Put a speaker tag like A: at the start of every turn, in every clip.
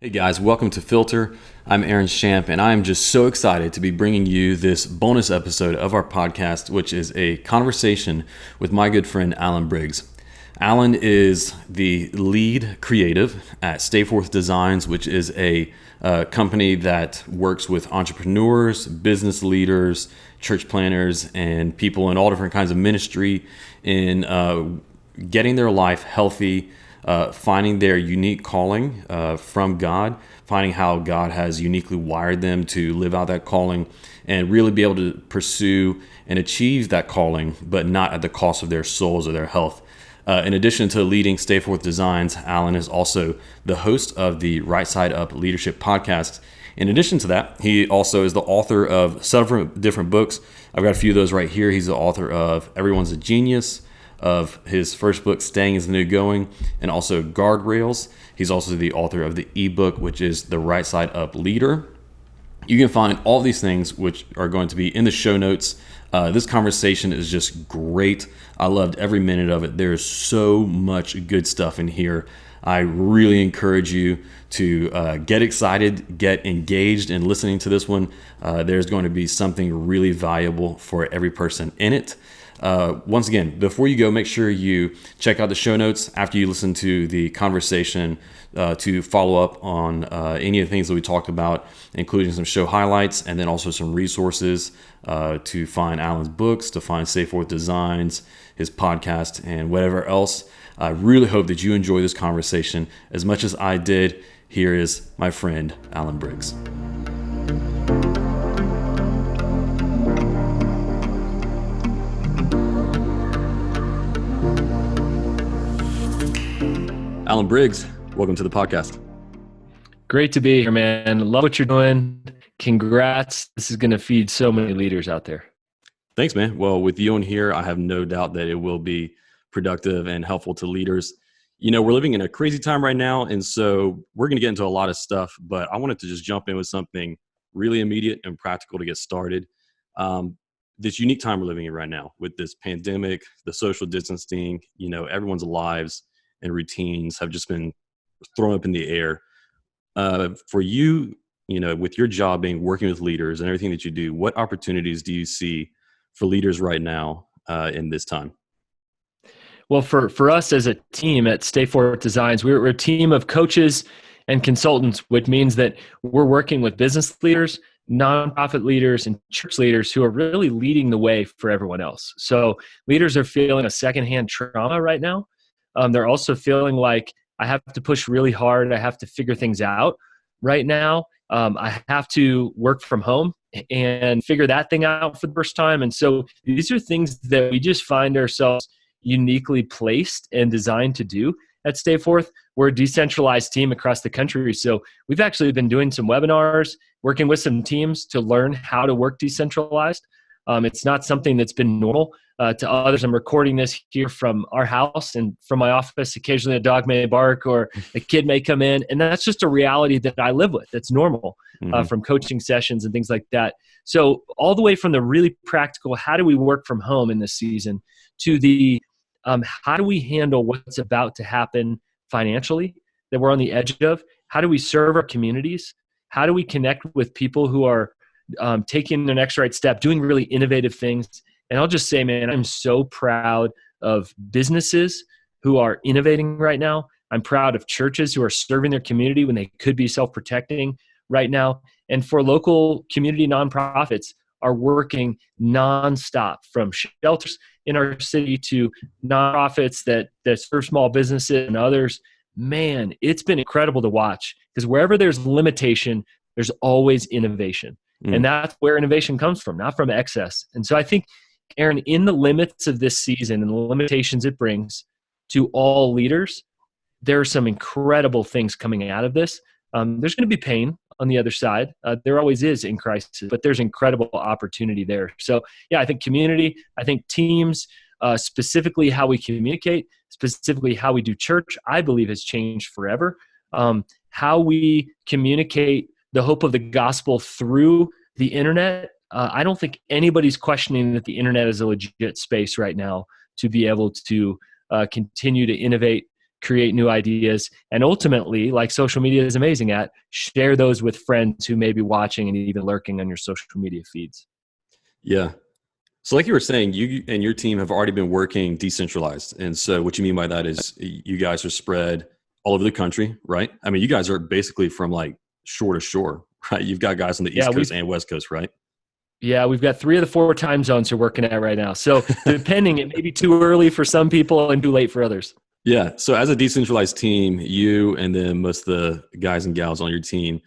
A: Hey guys, welcome to Filter. I'm Aaron Shamp, and I am just so excited to be bringing you this bonus episode of our podcast, which is a conversation with my good friend Alan Briggs. Alan is the lead creative at StayForth Designs, which is a company that works with entrepreneurs, business leaders, church planners, and people in all different kinds of ministry in getting their life healthy, finding their unique calling from God, finding how God has uniquely wired them to live out that calling and really be able to pursue and achieve that calling, but not at the cost of their souls or their health. In addition to leading StayForth Designs, Alan is also the host of the Right Side Up Leadership podcast. In addition to that, he also is the author of several different books. I've got a few of those right here. He's the author of Everyone's a Genius, of his first book, Staying is the New Going, and also Guardrails. He's also the author of the ebook, which is The Right Side Up Leader. You can find all these things, which are going to be in the show notes. This conversation is just great. I loved every minute of it. There's so much good stuff in here. I really encourage you to get excited, get engaged in listening to this one. There's going to be something really valuable for every person in it. Once again, before you go, make sure you check out the show notes after you listen to the conversation to follow up on any of the things that we talked about, including some show highlights and then also some resources to find Alan's books, to find StayForth Designs, his podcast, and whatever else. I really hope that you enjoy this conversation as much as I did. Here is my friend, Alan Briggs. Alan Briggs, welcome to the podcast.
B: Great to be here, man. Love what you're doing. Congrats. This is going to feed so many leaders out there.
A: Thanks, man. Well, with you on here, I have no doubt that it will be productive and helpful to leaders. You know, we're living in a crazy time right now, and so we're going to get into a lot of stuff, but I wanted to just jump in with something really immediate and practical to get started. This unique time we're living in right now with this pandemic, the social distancing, you know, everyone's lives and routines have just been thrown up in the air. For you, you know, with your job being working with leaders and everything that you do, what opportunities do you see for leaders right now in this time?
B: Well, for us as a team at StayForth Designs, we're a team of coaches and consultants, which means that we're working with business leaders, nonprofit leaders, and church leaders who are really leading the way for everyone else. So leaders are feeling a secondhand trauma right now. They're also feeling like I have to push really hard. I have to figure things out right now. I have to work from home and figure that thing out for the first time. And so these are things that we just find ourselves uniquely placed and designed to do at StayForth. We're a decentralized team across the country. So we've actually been doing some webinars, working with some teams to learn how to work decentralized. It's not something that's been normal to others. I'm recording this here from our house and from my office. Occasionally a dog may bark or a kid may come in. And that's just a reality that I live with. That's normal from coaching sessions and things like that. So all the way from the really practical, how do we work from home in this season, to the how do we handle what's about to happen financially that we're on the edge of? How do we serve our communities? How do we connect with people who are taking the next right step, doing really innovative things? And I'll just say, man, I'm so proud of businesses who are innovating right now. I'm proud of churches who are serving their community when they could be self-protecting right now. And for local community nonprofits are working nonstop, from shelters in our city to nonprofits that serve small businesses and others. Man, it's been incredible to watch, because wherever there's limitation, there's always innovation. And that's where innovation comes from, not from excess. And so I think, Aaron, in the limits of this season and the limitations it brings to all leaders, there are some incredible things coming out of this. There's going to be pain on the other side. There always is in crisis, but there's incredible opportunity there. So yeah, I think community, I think teams, specifically how we communicate, specifically how we do church, I believe has changed forever. How we communicate the hope of the gospel through the internet. I don't think anybody's questioning that the internet is a legit space right now to be able to continue to innovate create new ideas, and ultimately, like social media is amazing at, share those with friends who may be watching and even lurking on your social media feeds.
A: Yeah. So like you were saying, you and your team have already been working decentralized. And so what you mean by that is you guys are spread all over the country, right? I mean, you guys are basically from like shore to shore, right? You've got guys on the
B: Yeah,
A: East Coast and West Coast, right?
B: we've got 3 of the 4 time zones you're working at right now. So depending, it may be too early for some people and too late for others.
A: Yeah. So as a decentralized team, you and then most of the guys and gals on your team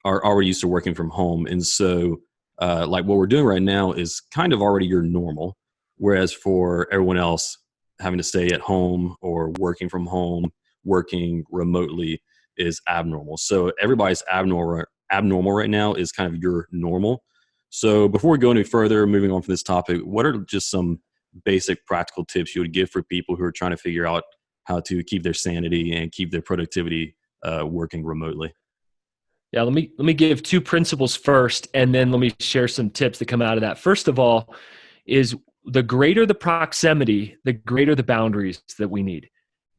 A: are already used to working from home. And so like what we're doing right now is kind of already your normal. Whereas for everyone else, having to stay at home or working from home, working remotely is abnormal. So everybody's abnormal right now is kind of your normal. So before we go any further, moving on from this topic, what are just some basic practical tips you would give for people who are trying to figure out how to keep their sanity and keep their productivity working remotely?
B: Yeah, let me give 2 principles first, and then let me share some tips that come out of that. First of all, is the greater the proximity, the greater the boundaries that we need.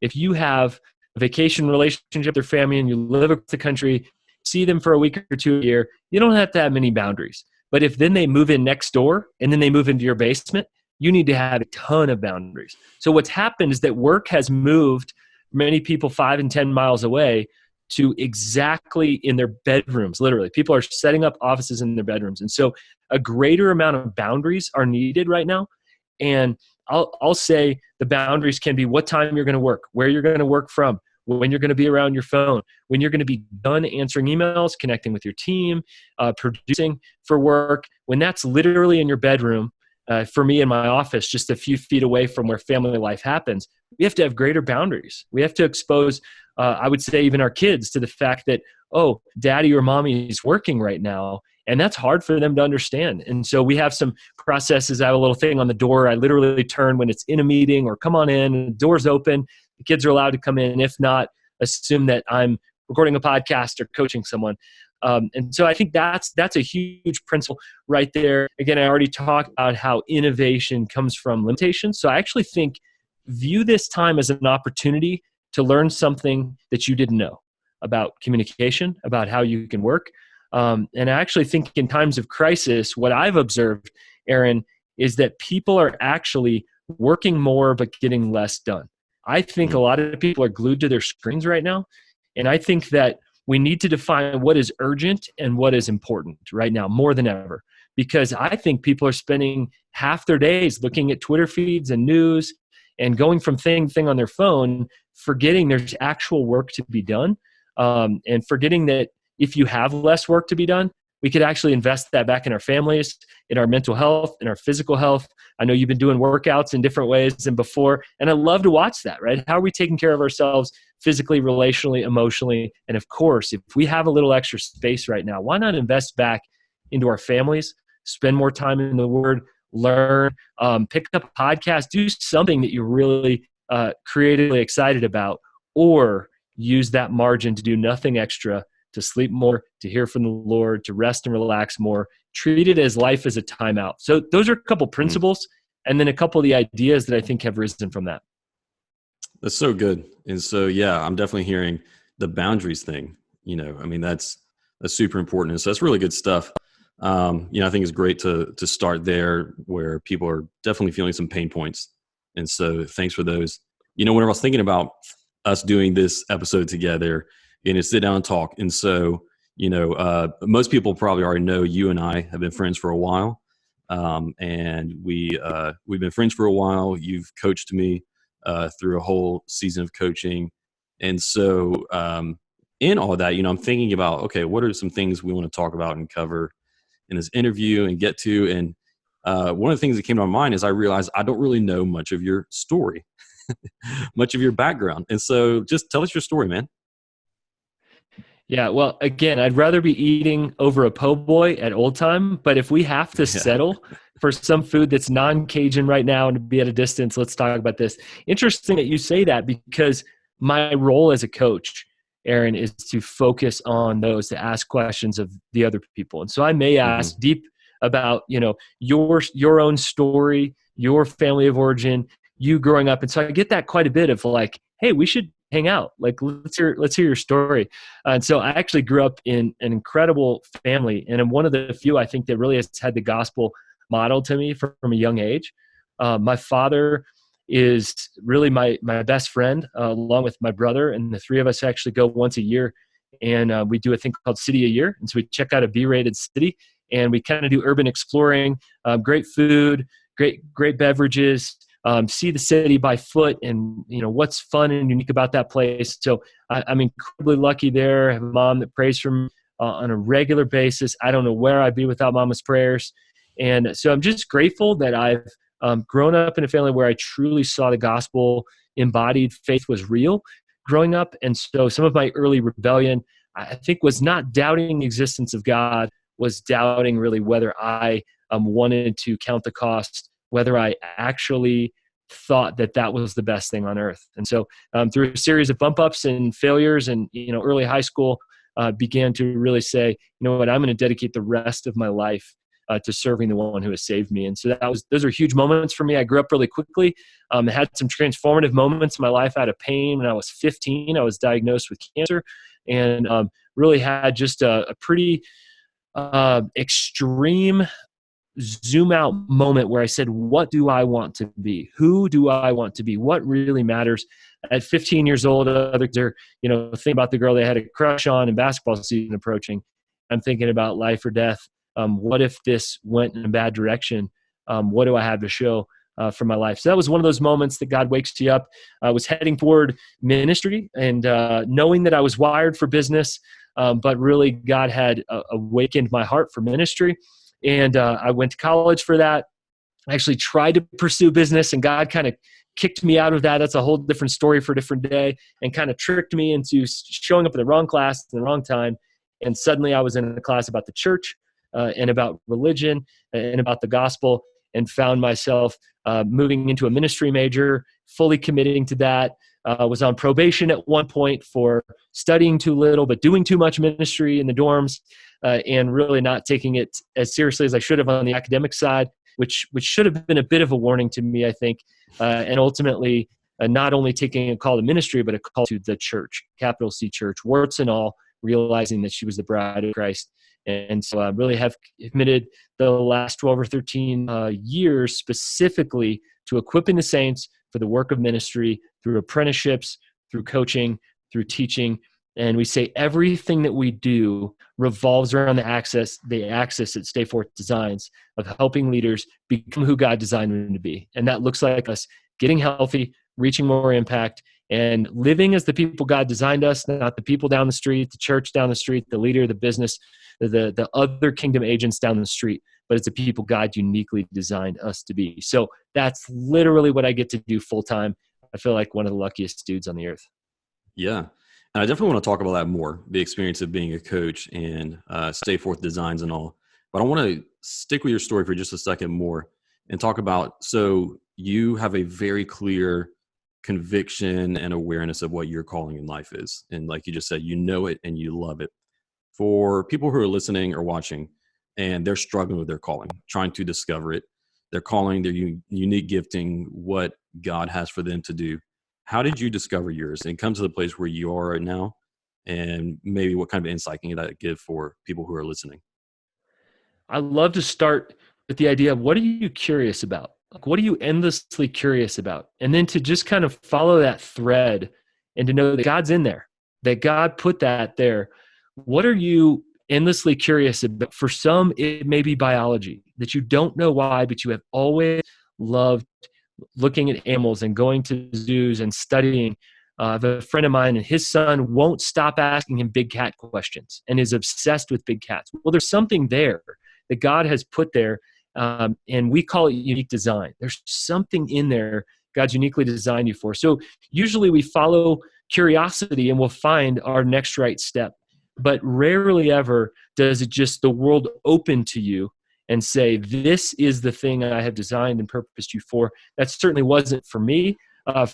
B: If you have a vacation relationship with your family and you live across the country, see them for a week or 2 a year, you don't have to have many boundaries. But if then they move in next door and then they move into your basement, you need to have a ton of boundaries. So what's happened is that work has moved many people 5 and 10 miles away to exactly in their bedrooms. Literally, people are setting up offices in their bedrooms. And so a greater amount of boundaries are needed right now. And I'll say the boundaries can be what time you're going to work, where you're going to work from, when you're going to be around your phone, when you're going to be done answering emails, connecting with your team, producing for work. When that's literally in your bedroom, for me in my office, just a few feet away from where family life happens, we have to have greater boundaries. We have to expose, I would say, even our kids to the fact that, oh, daddy or mommy is working right now. And that's hard for them to understand. And so we have some processes. I have a little thing on the door. I literally turn when it's in a meeting or come on in, and the door's open. The kids are allowed to come in. If not, assume that I'm recording a podcast or coaching someone. And so I think that's a huge principle right there. Again, I already talked about how innovation comes from limitations. So I actually think view this time as an opportunity to learn something that you didn't know about communication, about how you can work. And I actually think in times of crisis, what I've observed, Aaron, is that people are actually working more but getting less done. I think a lot of people are glued to their screens right now. And I think that we need to define what is urgent and what is important right now more than ever. Because I think people are spending half their days looking at Twitter feeds and news and going from thing to thing on their phone, forgetting there's actual work to be done, and forgetting that if you have less work to be done, we could actually invest that back in our families, in our mental health, in our physical health. I know you've been doing workouts in different ways than before, and I love to watch that, right? How are we taking care of ourselves physically, relationally, emotionally? And of course, if we have a little extra space right now, why not invest back into our families, spend more time in the Word, learn, pick up a podcast, do something that you're really creatively excited about, or use that margin to do nothing extra, to sleep more, to hear from the Lord, to rest and relax more. Treat it as life as a timeout. So those are a couple principles, and then a couple of the ideas that I think have risen from that.
A: That's so good. And so, yeah, I'm definitely hearing the boundaries thing. I mean, that's super important. And so that's really good stuff. I think it's great to start there where people are definitely feeling some pain points. And so thanks for those. Whenever I was thinking about us doing this episode together and to sit down and talk. And so, most people probably already know you and I have been friends for a while. And we've been friends for a while. You've coached me through a whole season of coaching. And so in all of that, I'm thinking about, okay, what are some things we want to talk about and cover in this interview and get to? And one of the things that came to my mind is I realized I don't really know much of your story, much of your background. And so just tell us your story, man.
B: Yeah, well, again, I'd rather be eating over a po' boy at Old Time, but if we have to settle for some food that's non-Cajun right now and to be at a distance, let's talk about this. Interesting that you say that, because my role as a coach, Aaron, is to focus on those, to ask questions of the other people. And so I may ask deep about, your own story, your family of origin, you growing up. And so I get that quite a bit of like, hey, we should hang out. Like, let's hear your story. And so I actually grew up in an incredible family, and I'm one of the few, I think, that really has had the gospel modeled to me from a young age. My father is really my best friend, along with my brother, and the three of us actually go once a year, and we do a thing called City a Year. And so we check out a B-rated city, and we kind of do urban exploring, great food, great beverages, see the city by foot, and what's fun and unique about that place. So I'm incredibly lucky there. I have a mom that prays for me on a regular basis. I don't know where I'd be without mama's prayers. And so I'm just grateful that I've grown up in a family where I truly saw the gospel embodied. Faith was real growing up. And so some of my early rebellion, I think, was not doubting the existence of God, was doubting really whether I wanted to count the cost, whether I actually thought that was the best thing on earth. And so through a series of bump ups and failures and, early high school, began to really say, you know what, I'm going to dedicate the rest of my life to serving the one who has saved me. And so those are huge moments for me. I grew up really quickly. I had some transformative moments in my life out of pain. When I was 15, I was diagnosed with cancer, and really had just a pretty extreme zoom out moment where I said, what do I want to be? Who do I want to be? What really matters? At 15 years old, others are, thinking about the girl they had a crush on and basketball season approaching. I'm thinking about life or death. What if this went in a bad direction? What do I have to show for my life? So that was one of those moments that God wakes you up. I was heading toward ministry and knowing that I was wired for business, but really God had awakened my heart for ministry. And I went to college for that. I actually tried to pursue business, and God kind of kicked me out of that. That's a whole different story for a different day, and kind of tricked me into showing up in the wrong class at the wrong time. And suddenly I was in a class about the church and about religion and about the gospel, and found myself moving into a ministry major, fully committing to that. Was on probation at one point for studying too little, but doing too much ministry in the dorms, and really not taking it as seriously as I should have on the academic side, which should have been a bit of a warning to me, I think. And ultimately, not only taking a call to ministry, but a call to the church, capital C church, warts and all, realizing that she was the bride of Christ. And so I really have committed the last 12 or 13 years specifically to equipping the saints for the work of ministry through apprenticeships, through coaching, through teaching. And we say everything that we do revolves around the axis at StayForth Designs of helping leaders become who God designed them to be. And that looks like us getting healthy, reaching more impact, and living as the people God designed us, not the people down the street, the church down the street, the leader, the business, the other kingdom agents down the street, but it's the people God uniquely designed us to be. So that's literally what I get to do full time. I feel like one of the luckiest dudes on the earth.
A: Yeah. And I definitely want to talk about that more, the experience of being a coach and StayForth Designs and all. But I want to stick with your story for just a second more and talk about, so you have a very clear conviction and awareness of what your calling in life is. And like you just said, you know it and you love it. For people who are listening or watching and they're struggling with their calling, trying to discover it, their calling, their unique gifting, what God has for them to do. How did you discover yours and come to the place where you are right now? And maybe what kind of insight can that give for people who are listening?
B: I love to start with the idea of, what are you curious about? Like, what are you endlessly curious about? And then to just kind of follow that thread and to know that God's in there, that God put that there. What are you endlessly curious about? For some, it may be biology, that you don't know why, but you have always loved looking at animals and going to zoos and studying. I have a friend of mine, and his son won't stop asking him big cat questions and is obsessed with big cats. Well, there's something there that God has put there, and we call it unique design. There's something in there God's uniquely designed you for. So usually we follow curiosity and we'll find our next right step. But rarely ever does it just the world open to you and say, this is the thing I have designed and purposed you for. That certainly wasn't for me.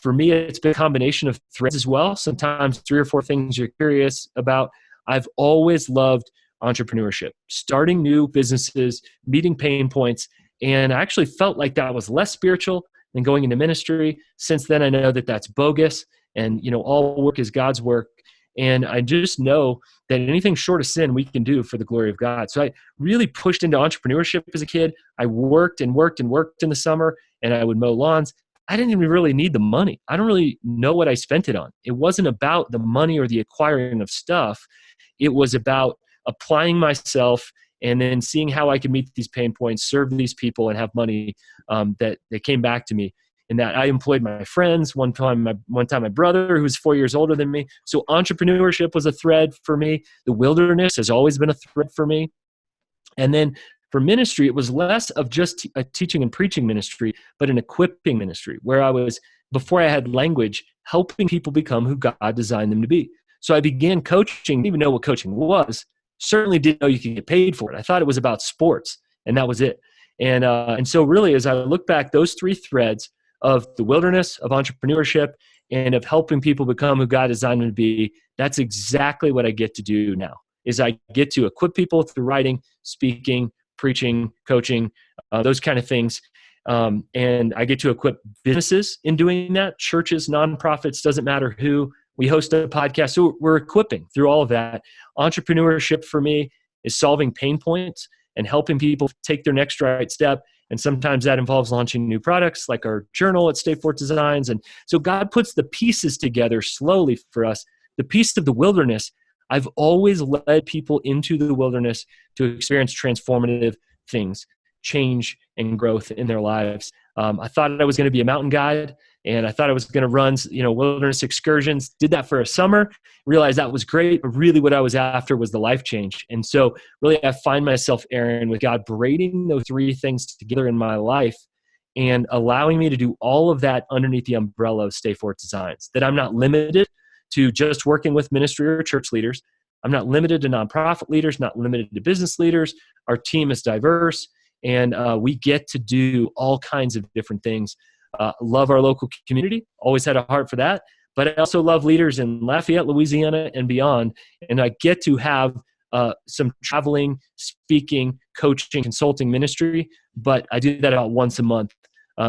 B: For me, it's been a combination of threads as well. Sometimes 3 or 4 things you're curious about. I've always loved entrepreneurship, starting new businesses, meeting pain points. And I actually felt like that was less spiritual than going into ministry. Since then, I know that that's bogus. and, all work is God's work. And I just know that anything short of sin we can do for the glory of God. So I really pushed into entrepreneurship as a kid. I worked and worked and worked in the summer, and I would mow lawns. I didn't even really need the money. I don't really know what I spent it on. It wasn't about the money or the acquiring of stuff. It was about applying myself and then seeing how I could meet these pain points, serve these people, and have money that came back to me. And that I employed my friends, one time my brother, who's 4 years older than me. So entrepreneurship was a thread for me. The wilderness has always been a thread for me. And then for ministry, it was less of just a teaching and preaching ministry, but an equipping ministry where I was, before I had language, helping people become who God designed them to be. So I began coaching, didn't even know what coaching was, certainly didn't know you could get paid for it. I thought it was about sports, and that was it. And so really, as I look back, those three threads of the wilderness, of entrepreneurship, and of helping people become who God designed them to be, that's exactly what I get to do now, is I get to equip people through writing, speaking, preaching, coaching, those kind of things. And I get to equip businesses in doing that, churches, nonprofits, doesn't matter who. We host a podcast, so we're equipping through all of that. Entrepreneurship for me is solving pain points and helping people take their next right step. And sometimes that involves launching new products like our journal at StayForth Designs. And so God puts the pieces together slowly for us. The piece of the wilderness, I've always led people into the wilderness to experience transformative things, change and growth in their lives. I thought I was going to be a mountain guide, and I thought I was going to run, wilderness excursions. Did that for a summer, realized that was great, but really what I was after was the life change. And so really I find myself, Aaron, with God braiding those three things together in my life and allowing me to do all of that underneath the umbrella of StayForth Designs, that I'm not limited to just working with ministry or church leaders. I'm not limited to nonprofit leaders, not limited to business leaders. Our team is diverse, and we get to do all kinds of different things. Love our local community, always had a heart for that, but I also love leaders in Lafayette, Louisiana, and beyond. And I get to have some traveling, speaking, coaching, consulting ministry, but I do that about once a month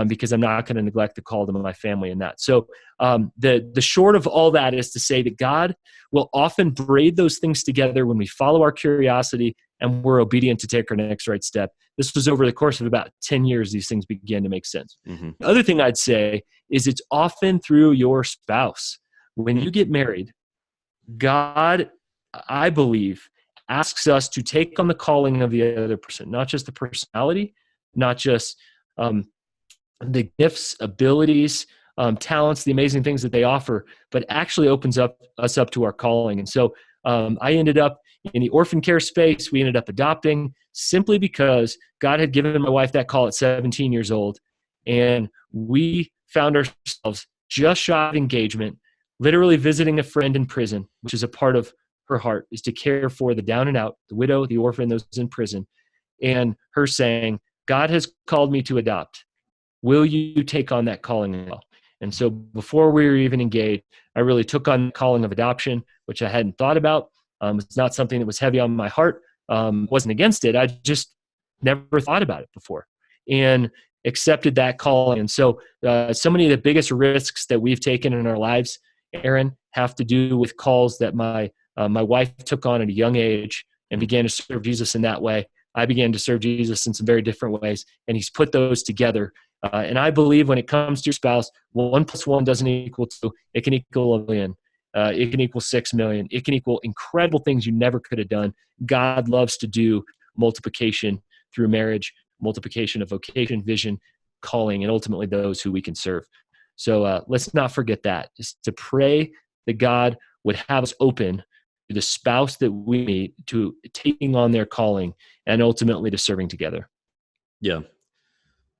B: because I'm not going to neglect the call to my family in that. So the short of all that is to say that God will often braid those things together when we follow our curiosity and we're obedient to take our next right step. This was over the course of about 10 years, these things began to make sense. Mm-hmm. The other thing I'd say is it's often through your spouse. When you get married, God, I believe, asks us to take on the calling of the other person, not just the personality, not just the gifts, abilities, talents, the amazing things that they offer, but actually opens us up to our calling. And so I ended up in the orphan care space. We ended up adopting simply because God had given my wife that call at 17 years old. And we found ourselves just shy of engagement, literally visiting a friend in prison, which is a part of her heart, is to care for the down and out, the widow, the orphan, those in prison. And her saying, God has called me to adopt. Will you take on that calling as well? And so before we were even engaged, I really took on the calling of adoption, which I hadn't thought about. It's not something that was heavy on my heart. Wasn't against it. I just never thought about it before and accepted that calling. And so so many of the biggest risks that we've taken in our lives, Aaron, have to do with calls that my wife took on at a young age and began to serve Jesus in that way. I began to serve Jesus in some very different ways, and he's put those together. And I believe when it comes to your spouse, 1 + 1 doesn't equal 2. It can equal 1 million. It can equal 6 million. It can equal incredible things you never could have done. God loves to do multiplication through marriage, multiplication of vocation, vision, calling, and ultimately those who we can serve. So let's not forget that. Just to pray that God would have us open to the spouse that we meet, to taking on their calling, and ultimately to serving together.
A: Yeah.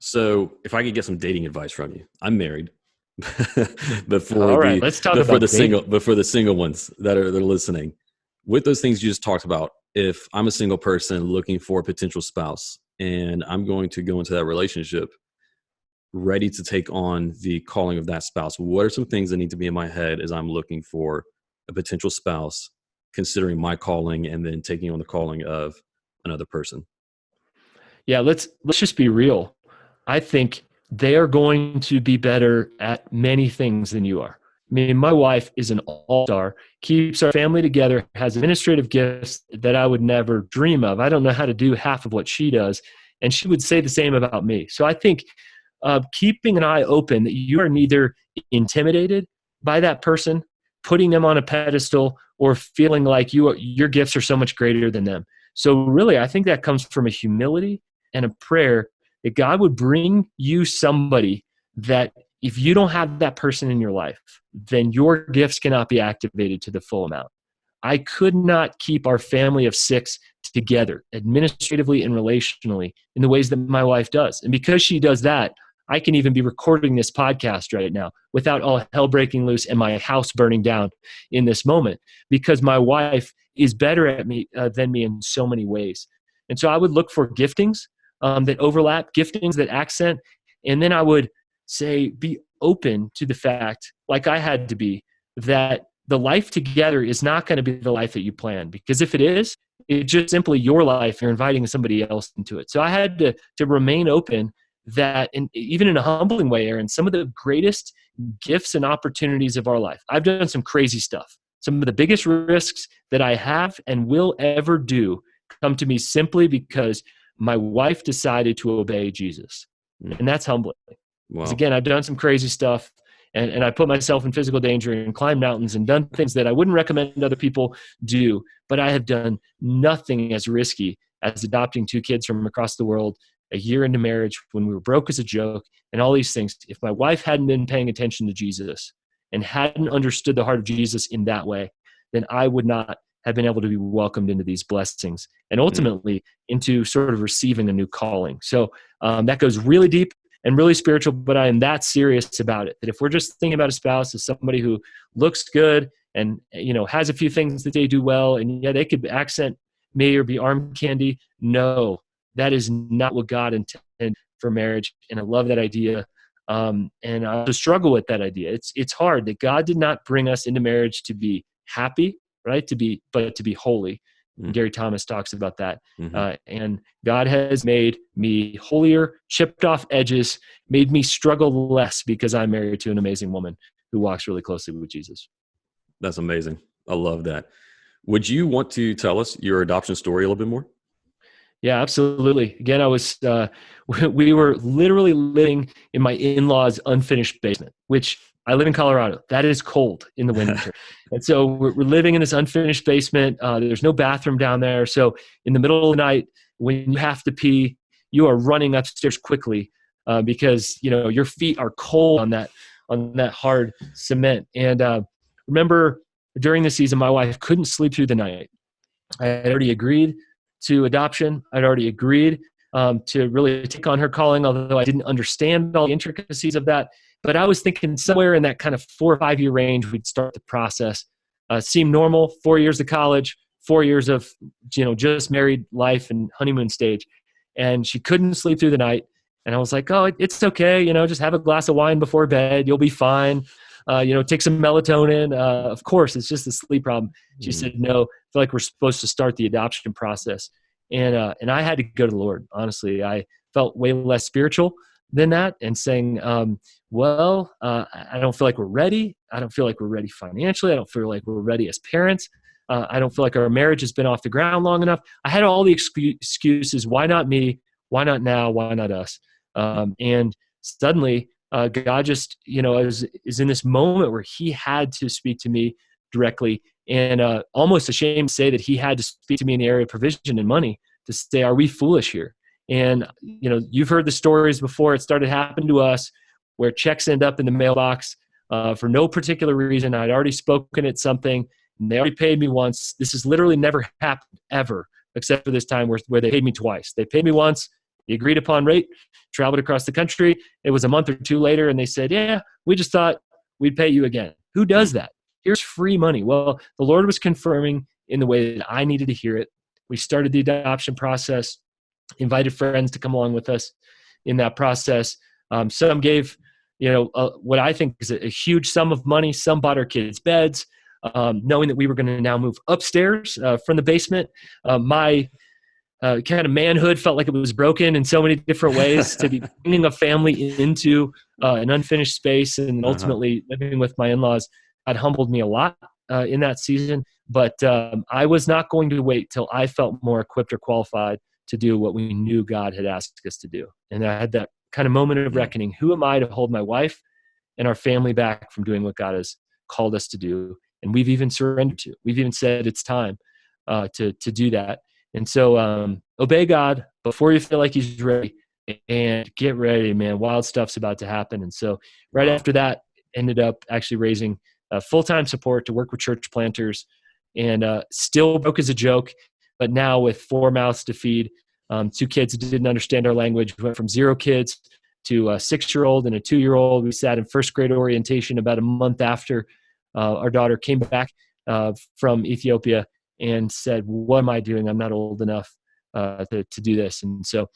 A: So if I could get some dating advice from you, I'm married. But for the single ones that are listening, with those things you just talked about, if I'm a single person looking for a potential spouse and I'm going to go into that relationship ready to take on the calling of that spouse, what are some things that need to be in my head as I'm looking for a potential spouse, considering my calling and then taking on the calling of another person?
B: Yeah, let's just be real. I think they are going to be better at many things than you are. I mean, my wife is an all-star, keeps our family together, has administrative gifts that I would never dream of. I don't know how to do half of what she does, and she would say the same about me. So I think keeping an eye open that you are neither intimidated by that person, putting them on a pedestal, or feeling like your gifts are so much greater than them. So really, I think that comes from a humility and a prayer that God would bring you somebody that if you don't have that person in your life, then your gifts cannot be activated to the full amount. I could not keep our family of 6 together administratively and relationally in the ways that my wife does. And because she does that, I can even be recording this podcast right now without all hell breaking loose and my house burning down in this moment, because my wife is better at me than me in so many ways. And so I would look for giftings that overlap, giftings that accent, and then I would say, be open to the fact, like I had to be, that the life together is not going to be the life that you plan. Because if it is, it's just simply your life. You're inviting somebody else into it. So I had to remain open that, and even in a humbling way, Aaron, some of the greatest gifts and opportunities of our life. I've done some crazy stuff. Some of the biggest risks that I have and will ever do come to me simply because my wife decided to obey Jesus. And that's humbling.
A: Wow.
B: Because again, I've done some crazy stuff and I put myself in physical danger and climbed mountains and done things that I wouldn't recommend other people do. But I have done nothing as risky as adopting 2 kids from across the world a year into marriage when we were broke as a joke and all these things. If my wife hadn't been paying attention to Jesus and hadn't understood the heart of Jesus in that way, then I would not have been able to be welcomed into these blessings and ultimately into sort of receiving a new calling. So that goes really deep and really spiritual, but I am that serious about it, that if we're just thinking about a spouse as somebody who looks good and, you know, has a few things that they do well, and yeah, they could accent me or be arm candy. No, that is not what God intended for marriage. And I love that idea. And I also struggle with that idea. It's hard that God did not bring us into marriage to be happy, right? But to be holy. Gary Thomas talks about that. And God has made me holier, chipped off edges, made me struggle less because I'm married to an amazing woman who walks really closely with Jesus.
A: That's amazing. I love that. Would you want to tell us your adoption story a little bit more?
B: Yeah, absolutely. Again, we were literally living in my in-laws' unfinished basement, which I live in Colorado. That is cold in the winter. And so we're living in this unfinished basement. There's no bathroom down there. So in the middle of the night, when you have to pee, you are running upstairs quickly because, you know, your feet are cold on that hard cement. And remember during the season, my wife couldn't sleep through the night. I had already agreed to adoption. I'd already agreed to really take on her calling, although I didn't understand all the intricacies of that. But I was thinking somewhere in that kind of 4 or 5 year range, we'd start the process. Seemed normal, 4 years of college, 4 years of, you know, just married life and honeymoon stage. And she couldn't sleep through the night. And I was like, oh, it's okay. You know, just have a glass of wine before bed. You'll be fine. You know, take some melatonin. Of course, it's just a sleep problem. She said, no, I feel like we're supposed to start the adoption process. And I had to go to the Lord. Honestly, I felt way less spiritual than that and saying, I don't feel like we're ready. I don't feel like we're ready financially. I don't feel like we're ready as parents. I don't feel like our marriage has been off the ground long enough. I had all the excuses. Why not me? Why not now? Why not us? And suddenly, God just, you know, is in this moment where he had to speak to me directly, and almost ashamed to say that he had to speak to me in the area of provision and money to say, are we foolish here? And, you know, you've heard the stories before. It started happening to us where checks end up in the mailbox for no particular reason. I'd already spoken at something, and they already paid me once. This has literally never happened ever, except for this time where they paid me twice. They paid me once, the agreed upon rate, traveled across the country. It was a month or two later, and they said, yeah, we just thought we'd pay you again. Who does that? Here's free money. Well, the Lord was confirming in the way that I needed to hear it. We started the adoption process, invited friends to come along with us in that process. Some gave, you know, what I think is a huge sum of money. Some bought our kids' beds, knowing that we were going to now move upstairs from the basement. My kind of manhood felt like it was broken in so many different ways. To be bringing a family into an unfinished space and ultimately living with my in-laws, had humbled me a lot in that season. But I was not going to wait till I felt more equipped or qualified to do what we knew God had asked us to do. And I had that kind of moment of reckoning. Who am I to hold my wife and our family back from doing what God has called us to do? And we've even surrendered to. We've even said it's time to do that. And so obey God before you feel like he's ready, and get ready, man. Wild stuff's about to happen. And so right after that, ended up actually raising full-time support to work with church planters, and still broke as a joke, but now with 4 mouths to feed, 2 kids who didn't understand our language. We went from 0 kids to a 6-year-old and a 2-year-old. We sat in first grade orientation about a month after our daughter came back from Ethiopia and said, what am I doing? I'm not old enough to do this. And so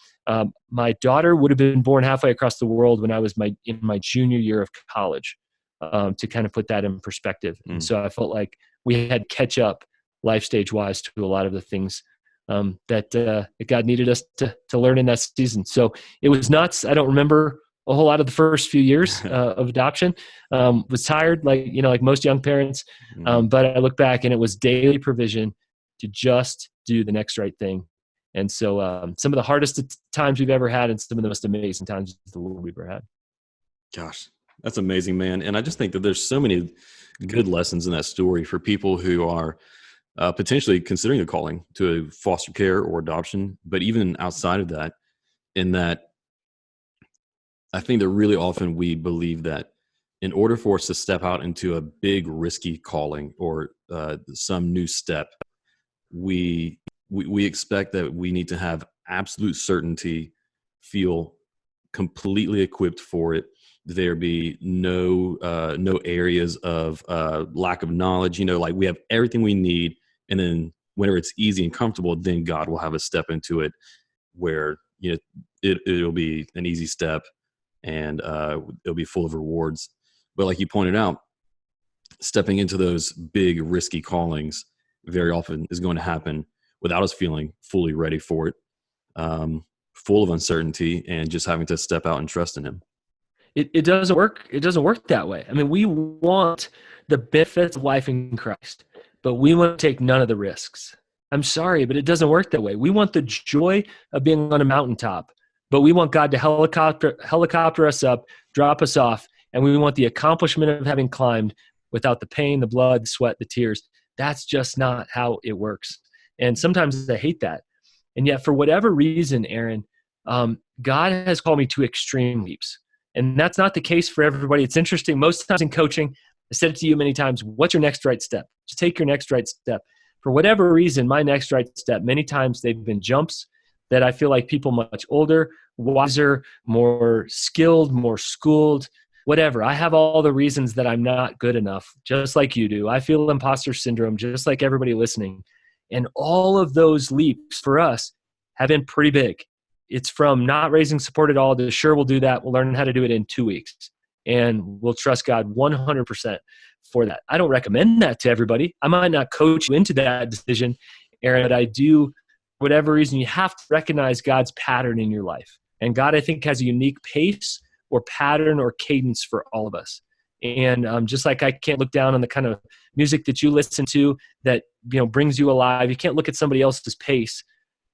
B: my daughter would have been born halfway across the world when I was in my junior year of college, to kind of put that in perspective. And so I felt like we had catch up life stage wise to a lot of the things that God needed us to learn in that season. So it was nuts. I don't remember a whole lot of the first few years of adoption. Was tired, like most young parents. But I look back and it was daily provision to just do the next right thing. And so some of the hardest times we've ever had and some of the most amazing times the Lord we've ever had.
A: Gosh, that's amazing, man. And I just think that there's so many good lessons in that story for people who are potentially considering a calling to foster care or adoption, but even outside of that, in that I think that really often we believe that in order for us to step out into a big risky calling or some new step, we expect that we need to have absolute certainty, feel completely equipped for it. There be no areas of lack of knowledge. Like we have everything we need, and then whenever it's easy and comfortable, then God will have us step into it, where it'll be an easy step, and it'll be full of rewards. But like you pointed out, stepping into those big risky callings very often is going to happen without us feeling fully ready for it, full of uncertainty, and just having to step out and trust in him.
B: It doesn't work. It doesn't work that way. I mean, we want the benefits of life in Christ, but we want to take none of the risks. I'm sorry, but it doesn't work that way. We want the joy of being on a mountaintop, but we want God to helicopter us up, drop us off, and we want the accomplishment of having climbed without the pain, the blood, the sweat, the tears. That's just not how it works. And sometimes I hate that. And yet, for whatever reason, Aaron, God has called me to extreme leaps. And that's not the case for everybody. It's interesting. Most times in coaching, I said it to you many times, what's your next right step? Just take your next right step. For whatever reason, my next right step, many times they've been jumps that I feel like people much older, wiser, more skilled, more schooled, whatever. I have all the reasons that I'm not good enough, just like you do. I feel imposter syndrome, just like everybody listening. And all of those leaps for us have been pretty big. It's from not raising support at all to sure, we'll do that. We'll learn how to do it in 2 weeks. And we'll trust God 100% for that. I don't recommend that to everybody. I might not coach you into that decision, Aaron, but I do, for whatever reason, you have to recognize God's pattern in your life. And God, I think, has a unique pace or pattern or cadence for all of us. And just like I can't look down on the kind of music that you listen to that brings you alive, you can't look at somebody else's pace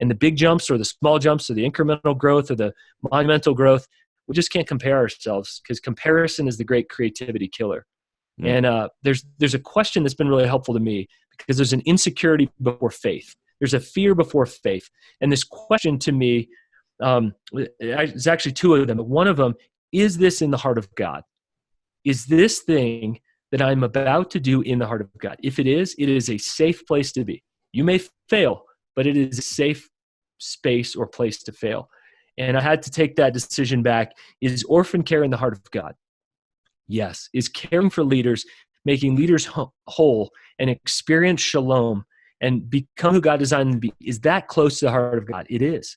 B: and the big jumps or the small jumps or the incremental growth or the monumental growth. We just can't compare ourselves, because comparison is the great creativity killer. And there's a question that's been really helpful to me, because there's an insecurity before faith. There's a fear before faith. And this question to me, there's actually 2 of them, but one of them, is this in the heart of God? Is this thing that I'm about to do in the heart of God? If it is a safe place to be. You may fail, but it is a safe space or place to fail. And I had to take that decision back. Is orphan care in the heart of God? Yes. Is caring for leaders, making leaders whole and experience shalom and become who God designed them to be, is that close to the heart of God? It is.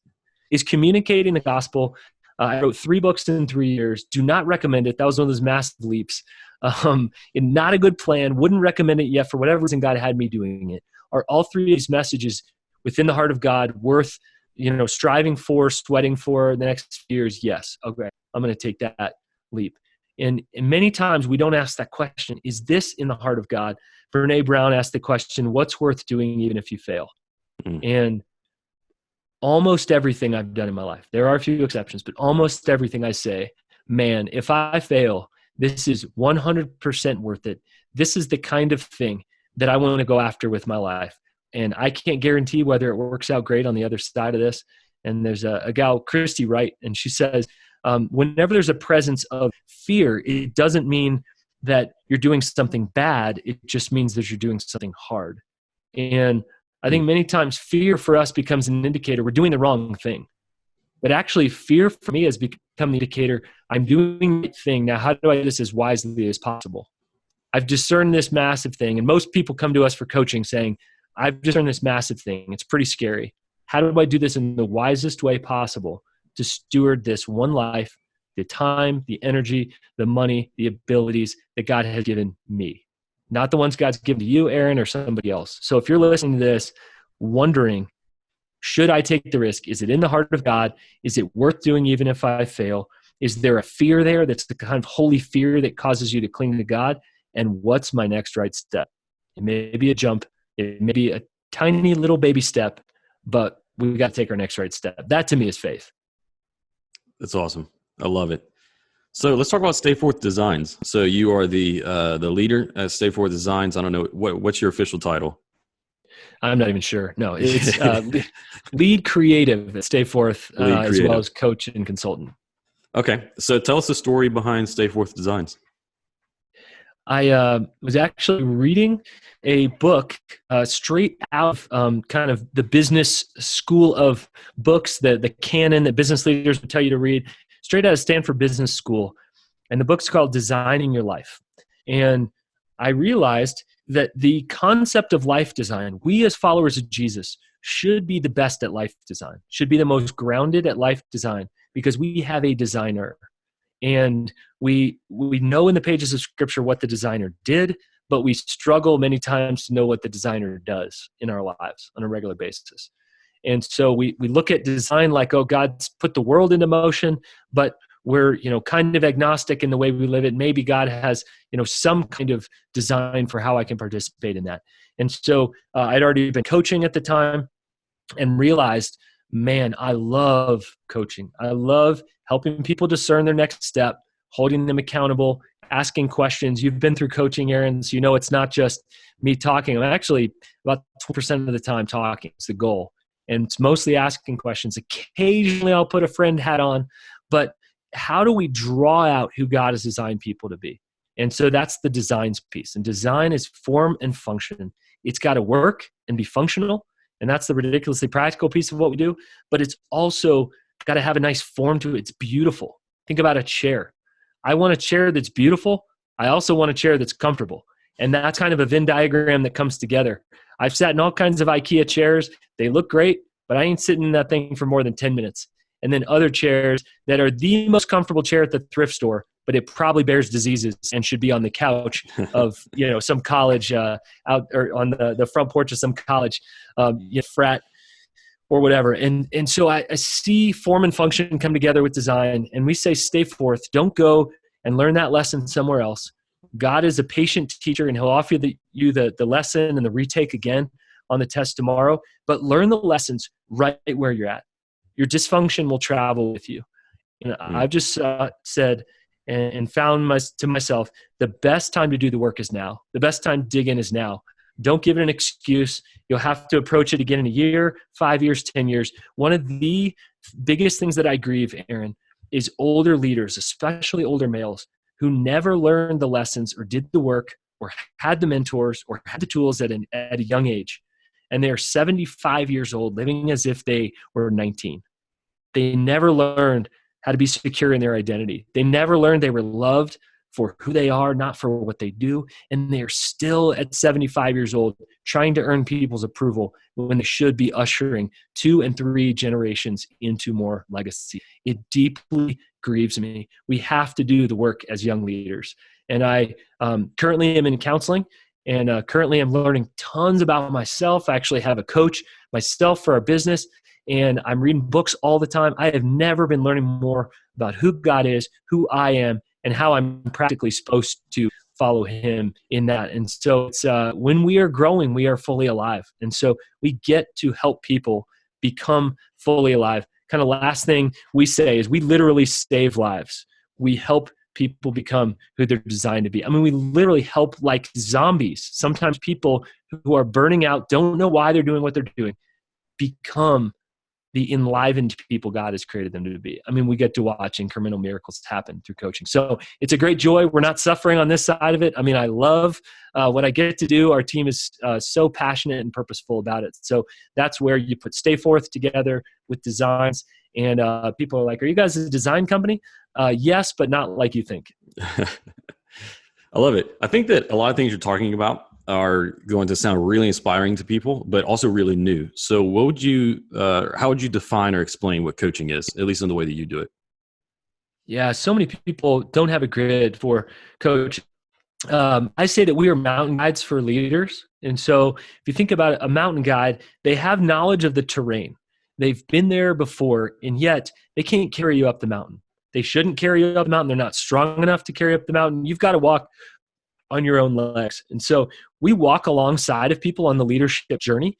B: Is communicating the gospel? I wrote 3 books in 3 years. Do not recommend it. That was one of those massive leaps. Not a good plan. Wouldn't recommend it yet. For whatever reason, God had me doing it. Are all 3 of these messages within the heart of God worth striving for, sweating for the next few years? Yes. Okay. I'm going to take that leap. And many times we don't ask that question, is this in the heart of God? Brene Brown asked the question, what's worth doing even if you fail?
A: Mm.
B: And almost everything I've done in my life, there are a few exceptions, but almost everything I say, man, if I fail, this is 100% worth it. This is the kind of thing that I want to go after with my life. And I can't guarantee whether it works out great on the other side of this. And there's a gal, Christy Wright, and she says, whenever there's a presence of fear, it doesn't mean that you're doing something bad. It just means that you're doing something hard. And I think many times fear for us becomes an indicator we're doing the wrong thing. But actually, fear for me has become the indicator I'm doing the right thing. Now, how do I do this as wisely as possible? I've discerned this massive thing. And most people come to us for coaching saying, I've discerned this massive thing. It's pretty scary. How do I do this in the wisest way possible to steward this one life, the time, the energy, the money, the abilities that God has given me? Not the ones God's given to you, Aaron, or somebody else. So if you're listening to this, wondering, should I take the risk? Is it in the heart of God? Is it worth doing even if I fail? Is there a fear there that's the kind of holy fear that causes you to cling to God? And what's my next right step? It may be a jump. It may be a tiny little baby step, but we got to take our next right step. That to me is faith.
A: That's awesome. I love it. So let's talk about StayForth Designs. So you are the leader at StayForth Designs. I don't know what's your official title.
B: I'm not even sure. No, it's lead creative at StayForth, as well as coach and consultant.
A: Okay, so tell us the story behind StayForth Designs.
B: I was actually reading a book straight out of kind of the business school of books, the canon that business leaders would tell you to read, straight out of Stanford Business School. And the book's called Designing Your Life. And I realized that the concept of life design, we as followers of Jesus should be the best at life design, should be the most grounded at life design, because we have a designer. And we know in the pages of Scripture what the designer did, but we struggle many times to know what the designer does in our lives on a regular basis. And so we look at design like, oh, God's put the world into motion, but we're kind of agnostic in the way we live it. Maybe God has some kind of design for how I can participate in that. And so I'd already been coaching at the time and realized, man, I love coaching. I love helping people discern their next step, holding them accountable, asking questions. You've been through coaching, Aaron, so it's not just me talking. I'm actually about 20% of the time talking. It's the goal. And it's mostly asking questions. Occasionally I'll put a friend hat on, but how do we draw out who God has designed people to be? And so that's the designs piece. And design is form and function. It's got to work and be functional. And that's the ridiculously practical piece of what we do. But it's also got to have a nice form to it. It's beautiful. Think about a chair. I want a chair that's beautiful. I also want a chair that's comfortable. And that's kind of a Venn diagram that comes together. I've sat in all kinds of IKEA chairs. They look great, but I ain't sitting in that thing for more than 10 minutes. And then other chairs that are the most comfortable chair at the thrift store, but it probably bears diseases and should be on the couch of some college out or on the front porch of some college frat or whatever. And so I see form and function come together with design, and we say StayForth. Don't go and learn that lesson somewhere else. God is a patient teacher, and He'll offer you the lesson and the retake again on the test tomorrow. But learn the lessons right where you're at. Your dysfunction will travel with you. I've just said and found to myself, the best time to do the work is now. The best time to dig in is now. Don't give it an excuse. You'll have to approach it again in a year, 5 years, 10 years. One of the biggest things that I grieve, Aaron, is older leaders, especially older males, who never learned the lessons or did the work or had the mentors or had the tools at a young age. And they're 75 years old, living as if they were 19. They never learned how to be secure in their identity. They never learned they were loved for who they are, not for what they do. And they're still at 75 years old trying to earn people's approval when they should be ushering 2 and 3 generations into more legacy. It deeply grieves me. We have to do the work as young leaders. And I currently am in counseling, And currently I'm learning tons about myself. I actually have a coach myself for our business, and I'm reading books all the time. I have never been learning more about who God is, who I am, and how I'm practically supposed to follow him in that. And so it's when we are growing, we are fully alive. And so we get to help people become fully alive. Kind of last thing we say is we literally save lives. We help people become who they're designed to be. I mean, we literally help like zombies. Sometimes people who are burning out, don't know why they're doing what they're doing, become the enlivened people God has created them to be. I mean, we get to watch incremental miracles happen through coaching. So it's a great joy. We're not suffering on this side of it. I mean, I love what I get to do. Our team is so passionate and purposeful about it. So that's where you put StayForth together with designs. And people are like, are you guys a design company? Yes, but not like you think.
A: I love it. I think that a lot of things you're talking about are going to sound really inspiring to people, but also really new. So what would you, how would you define or explain what coaching is, at least in the way that you do it?
B: Yeah, so many people don't have a grid for coach. I say that we are mountain guides for leaders. And so if you think about it, a mountain guide, they have knowledge of the terrain. They've been there before, and yet they can't carry you up the mountain. They shouldn't carry you up the mountain. They're not strong enough to carry up the mountain. You've got to walk on your own legs. And so we walk alongside of people on the leadership journey.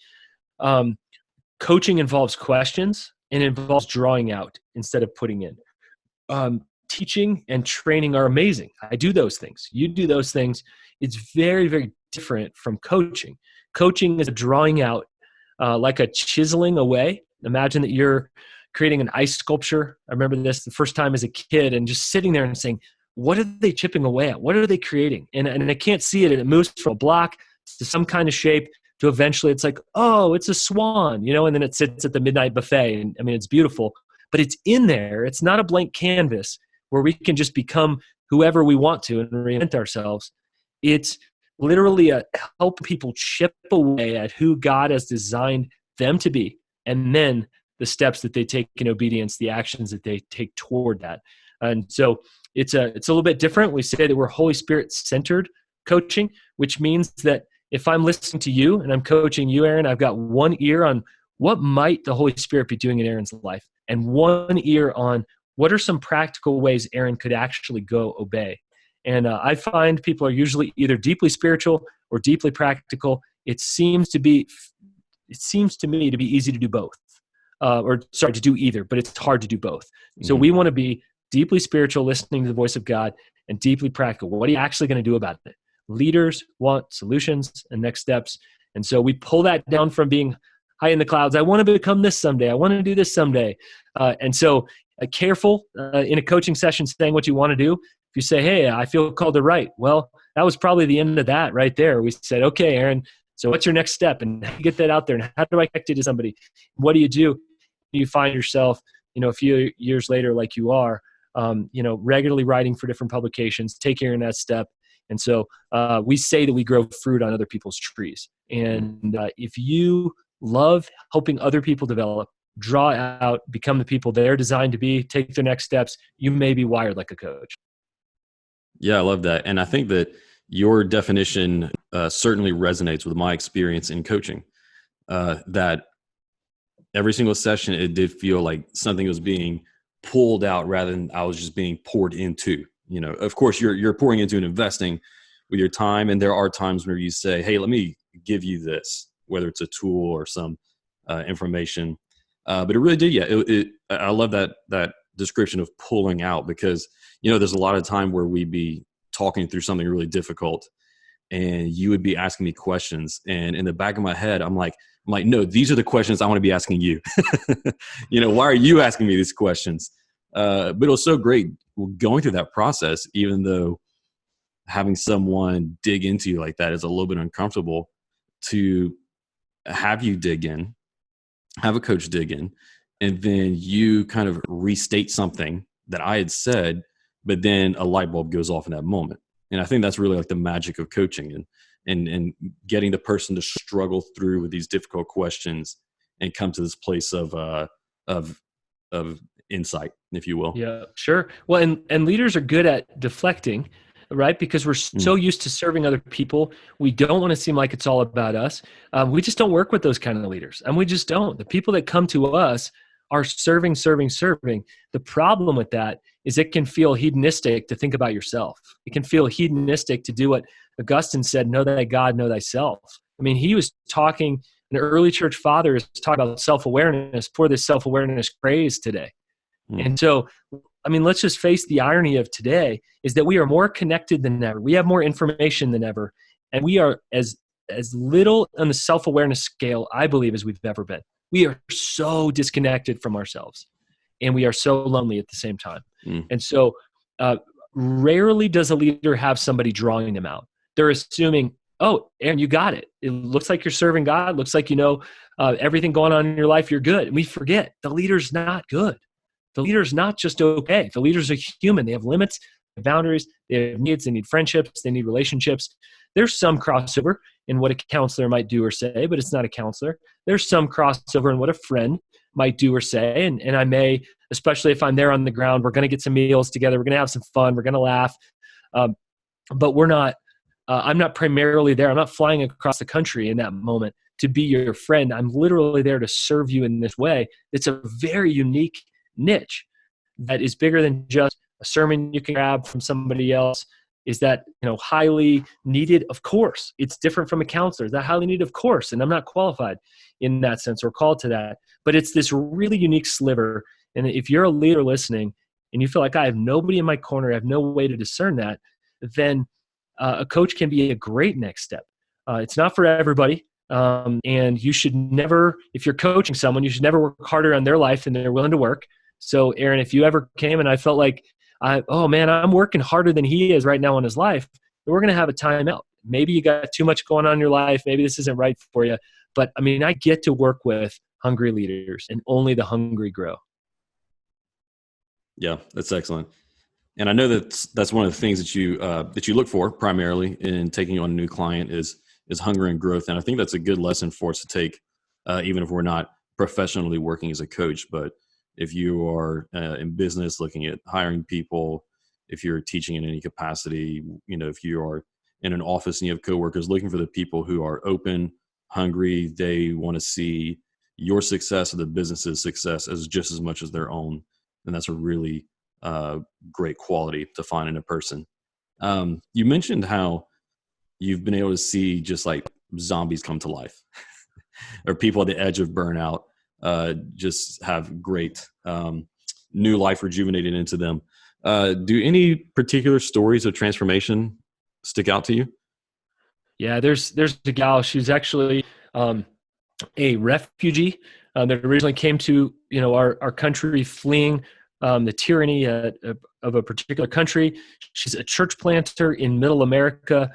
B: Coaching involves questions and it involves drawing out instead of putting in. Teaching and training are amazing. I do those things. You do those things. It's very, very different from coaching. Coaching is a drawing out, like a chiseling away. Imagine that you're creating an ice sculpture. I remember this the first time as a kid and just sitting there and saying, what are they chipping away at? What are they creating? And I can't see it. And it moves from a block to some kind of shape to eventually it's like, oh, it's a swan, and then it sits at the midnight buffet. And I mean, it's beautiful, but it's in there. It's not a blank canvas where we can just become whoever we want to and reinvent ourselves. It's literally help people chip away at who God has designed them to be. And then the steps that they take in obedience, the actions that they take toward that. And so it's a little bit different. We say that we're Holy Spirit centered coaching, which means that if I'm listening to you and I'm coaching you, Aaron, I've got one ear on what might the Holy Spirit be doing in Aaron's life and one ear on what are some practical ways Aaron could actually go obey. And I find people are usually either deeply spiritual or deeply practical. It seems to me to be easy to do both. To do either, but it's hard to do both. So we want to be deeply spiritual, listening to the voice of God, and deeply practical. What are you actually going to do about it? Leaders want solutions and next steps. And so we pull that down from being high in the clouds. I want to become this someday. I want to do this someday. And so careful in a coaching session saying what you want to do. If you say, hey, I feel called to write. Well, that was probably the end of that right there. We said, okay, Aaron, so what's your next step? And how do you get that out there? And how do I connect it to somebody? What do? You find yourself, a few years later, like you are, regularly writing for different publications, taking that step. And so we say that we grow fruit on other people's trees. And if you love helping other people develop, draw out, become the people they're designed to be, take their next steps, you may be wired like a coach.
A: Yeah, I love that. And I think that your definition certainly resonates with my experience in coaching, that every single session, it did feel like something was being pulled out rather than I was just being poured into. Of course, you're pouring into and investing with your time. And there are times where you say, hey, let me give you this, whether it's a tool or some information. But it really did. Yeah. I love that description of pulling out because, there's a lot of time where we'd be talking through something really difficult and you would be asking me questions. And in the back of my head, I'm like, no, these are the questions I want to be asking you. Why are you asking me these questions? But it was so great going through that process, even though having someone dig into you like that is a little bit uncomfortable, to have you dig in, have a coach dig in, and then you kind of restate something that I had said, but then a light bulb goes off in that moment. And I think that's really like the magic of coaching and getting the person to struggle through with these difficult questions and come to this place of insight, if you will.
B: Yeah, sure. Well, and leaders are good at deflecting. right? Because we're so used to serving other people. We don't want to seem like it's all about us. We just don't work with those kind of leaders. And we just don't. The people that come to us are serving, serving, serving. The problem with that is it can feel hedonistic to think about yourself. It can feel hedonistic to do what Augustine said, know thy God, know thyself. I mean, he was talking, an early church father is talking about self-awareness for this self-awareness craze today. And so, I mean, let's just face the irony of today is that we are more connected than ever. We have more information than ever. And we are as little on the self-awareness scale, I believe, as we've ever been. We are so disconnected from ourselves, and we are so lonely at the same time. And so rarely does a leader have somebody drawing them out. They're assuming, oh, Aaron, you got it. It looks like you're serving God. Looks like you know everything going on in your life. You're good. And we forget the leader's not good. The leader's not just okay. The leaders are human. They have limits, boundaries, they have needs, they need friendships, they need relationships. There's some crossover in what a counselor might do or say, but it's not a counselor. There's some crossover in what a friend might do or say. And I may, especially if I'm there on the ground, we're going to get some meals together. We're going to have some fun. We're going to laugh. But we're not, I'm not primarily there. I'm not flying across the country in that moment to be your friend. I'm literally there to serve you in this way. It's a very unique niche that is bigger than just a sermon you can grab from somebody else. Is that, you know, highly needed? Of course. It's different from a counselor. Is that highly needed? Of course. And I'm not qualified in that sense or called to that. But it's this really unique sliver. And if you're a leader listening and you feel like I have nobody in my corner, I have no way to discern that, then a coach can be a great next step. It's not for everybody. And you should never, if you're coaching someone, you should never work harder on their life than they're willing to work. So Aaron, if you ever came and I felt like, oh man, I'm working harder than he is right now in his life, we're going to have a timeout. Maybe you got too much going on in your life. Maybe this isn't right for you. But I mean, I get to work with hungry leaders, and only the hungry grow.
A: Yeah, that's excellent. And I know that's one of the things that you look for primarily in taking on a new client is hunger and growth. And I think that's a good lesson for us to take, even if we're not professionally working as a coach. But if you are in business looking at hiring people, if you're teaching in any capacity, you know, if you are in an office and you have coworkers, looking for the people who are open, hungry, they want to see your success or the business's success as just as much as their own. And that's a really great quality to find in a person. You mentioned how you've been able to see just like zombies come to life or people at the edge of burnout just have great new life rejuvenated into them. Do any particular stories of transformation stick out to you?
B: Yeah, there's a gal. She's actually a refugee that originally came to our country fleeing the tyranny of a particular country. She's a church planter in Middle America.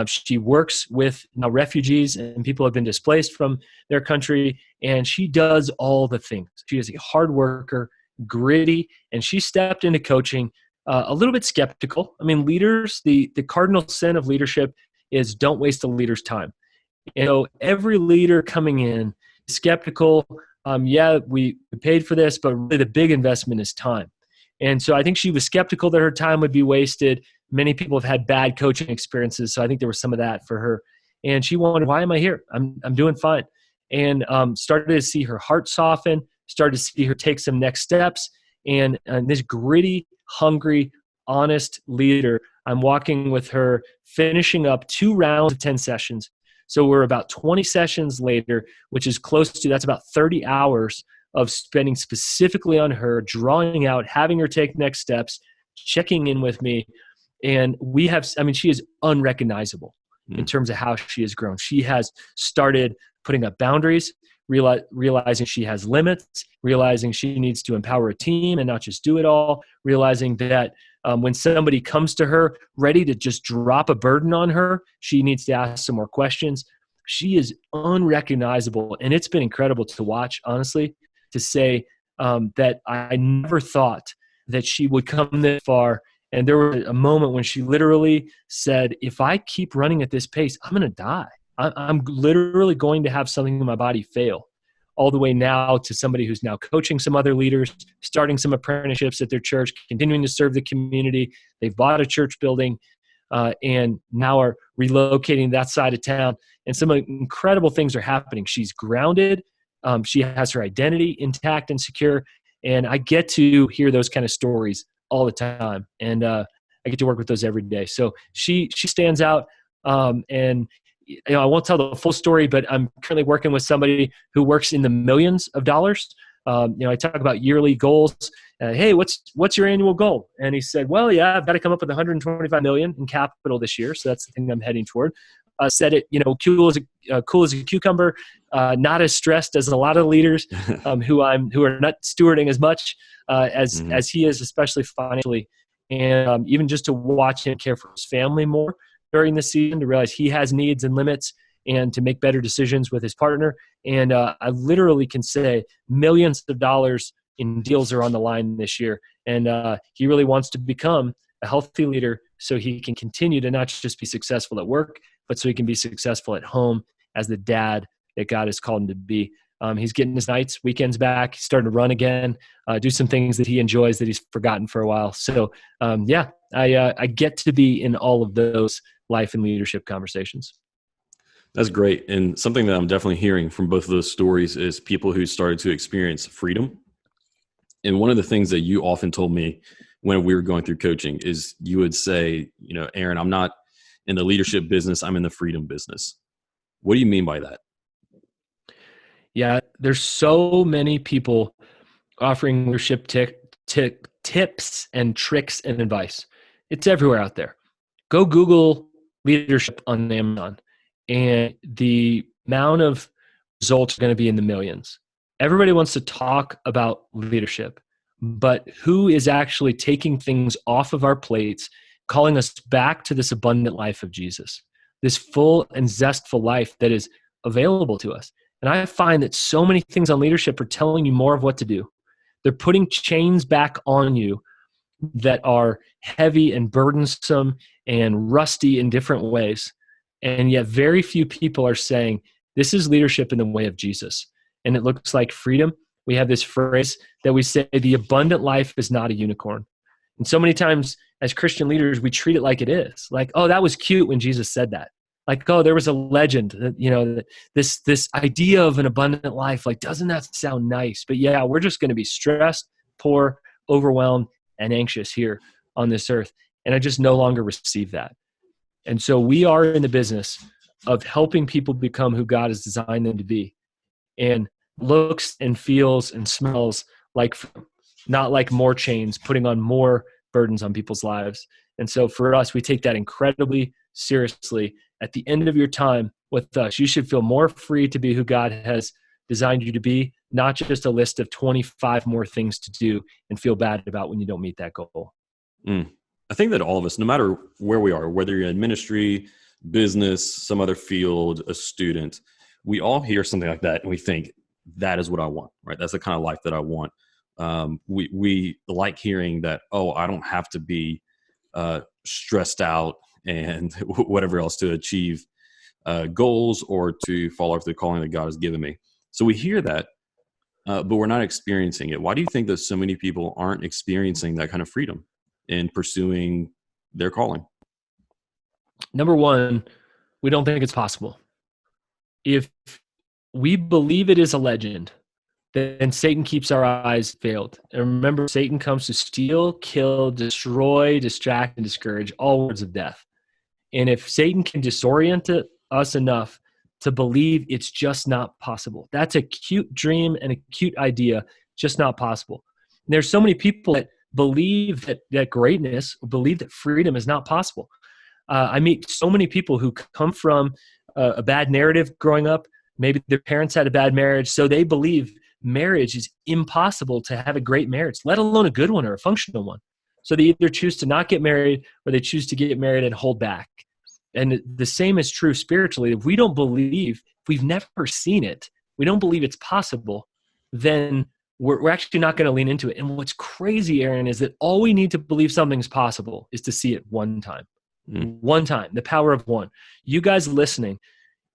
B: She works with refugees and people who have been displaced from their country, and she does all the things. She is a hard worker, gritty, and she stepped into coaching a little bit skeptical. I mean, leaders, the cardinal sin of leadership is don't waste a leader's time. You know, every leader coming in is skeptical. Yeah, we paid for this, but really the big investment is time. And so I think she was skeptical that her time would be wasted. Many people have had bad coaching experiences, so I think there was some of that for her. And she wondered, why am I here? I'm doing fine. And started to see her heart soften, started to see her take some next steps. And this gritty, hungry, honest leader, I'm walking with her, finishing up 2 rounds of 10 sessions. So we're about 20 sessions later, which is close to, that's about 30 hours of spending specifically on her, drawing out, having her take next steps, checking in with me. And we have, I mean, she is unrecognizable in terms of how she has grown. She has started putting up boundaries, realizing she has limits, realizing she needs to empower a team and not just do it all, realizing that when somebody comes to her ready to just drop a burden on her, she needs to ask some more questions. She is unrecognizable. And it's been incredible to watch, honestly, to say that I never thought that she would come this far. And there was a moment when she literally said, if I keep running at this pace, I'm going to die. I'm literally going to have something in my body fail. All the way now to somebody who's now coaching some other leaders, starting some apprenticeships at their church, continuing to serve the community. They've bought a church building. and now are relocating that side of town. And some incredible things are happening. She's grounded. She has her identity intact and secure. And I get to hear those kind of stories all the time. And I get to work with those every day. So she stands out. And I won't tell the full story, but I'm currently working with somebody who works in the millions of dollars. I talk about yearly goals. Hey, what's your annual goal? And he said, well, yeah, I've got to come up with 125 million in capital this year. So that's the thing I'm heading toward. Said it, cool as a cucumber, not as stressed as a lot of leaders who are not stewarding as much as he is, especially financially. And even just to watch him care for his family more during the season, to realize he has needs and limits, and to make better decisions with his partner. And I literally can say millions of dollars in deals are on the line this year. And he really wants to become a healthy leader so he can continue to not just be successful at work, but so he can be successful at home as the dad that God has called him to be. He's getting his nights, weekends back. He's starting to run again, do some things that he enjoys that he's forgotten for a while. So I get to be in all of those life and leadership conversations.
A: That's great. And something that I'm definitely hearing from both of those stories is people who started to experience freedom. And one of the things that you often told me when we were going through coaching is you would say, Aaron, I'm not in the leadership business, I'm in the freedom business. What do you mean by that?
B: Yeah, there's so many people offering leadership tips and tricks and advice. It's everywhere out there. Go Google leadership on Amazon, and the amount of results are going to be in the millions. Everybody wants to talk about leadership, but who is actually taking things off of our plates, calling us back to this abundant life of Jesus, this full and zestful life that is available to us? And I find that so many things on leadership are telling you more of what to do. They're putting chains back on you that are heavy and burdensome and rusty in different ways. And yet very few people are saying, this is leadership in the way of Jesus. And it looks like freedom. We have this phrase that we say, the abundant life is not a unicorn. And so many times as Christian leaders, we treat it like it is. Like, oh, that was cute when Jesus said that. Like, oh, there was a legend that, this idea of an abundant life, like, doesn't that sound nice? But yeah, we're just going to be stressed, poor, overwhelmed, and anxious here on this earth. And I just no longer receive that. And so we are in the business of helping people become who God has designed them to be, and looks and feels and smells like, not like more chains, putting on more burdens on people's lives. And so for us, we take that incredibly seriously. At the end of your time with us, you should feel more free to be who God has designed you to be, not just a list of 25 more things to do and feel bad about when you don't meet that goal.
A: I think that all of us, no matter where we are, whether you're in ministry, business, some other field, a student, we all hear something like that and we think, that is what I want, right? That's the kind of life that I want. We like hearing that, oh, I don't have to be stressed out and whatever else to achieve goals or to follow after the calling that God has given me. So we hear that, but we're not experiencing it. Why do you think that so many people aren't experiencing that kind of freedom in pursuing their calling?
B: Number one, we don't think it's possible. If we believe it is a legend, then Satan keeps our eyes veiled. And remember, Satan comes to steal, kill, destroy, distract, and discourage, all words of death. And if Satan can disorient us enough to believe it's just not possible, that's a cute dream and a cute idea, just not possible. And there's so many people that believe that greatness, believe that freedom is not possible. I meet so many people who come from a bad narrative growing up. Maybe their parents had a bad marriage, so they believe marriage is impossible to have a great marriage, let alone a good one or a functional one. So they either choose to not get married or they choose to get married and hold back. And the same is true spiritually. If we don't believe, if we've never seen it, we don't believe it's possible, then we're actually not going to lean into it. And what's crazy, Aaron, is that all we need to believe something's possible is to see it one time. One time, the power of one. You guys listening,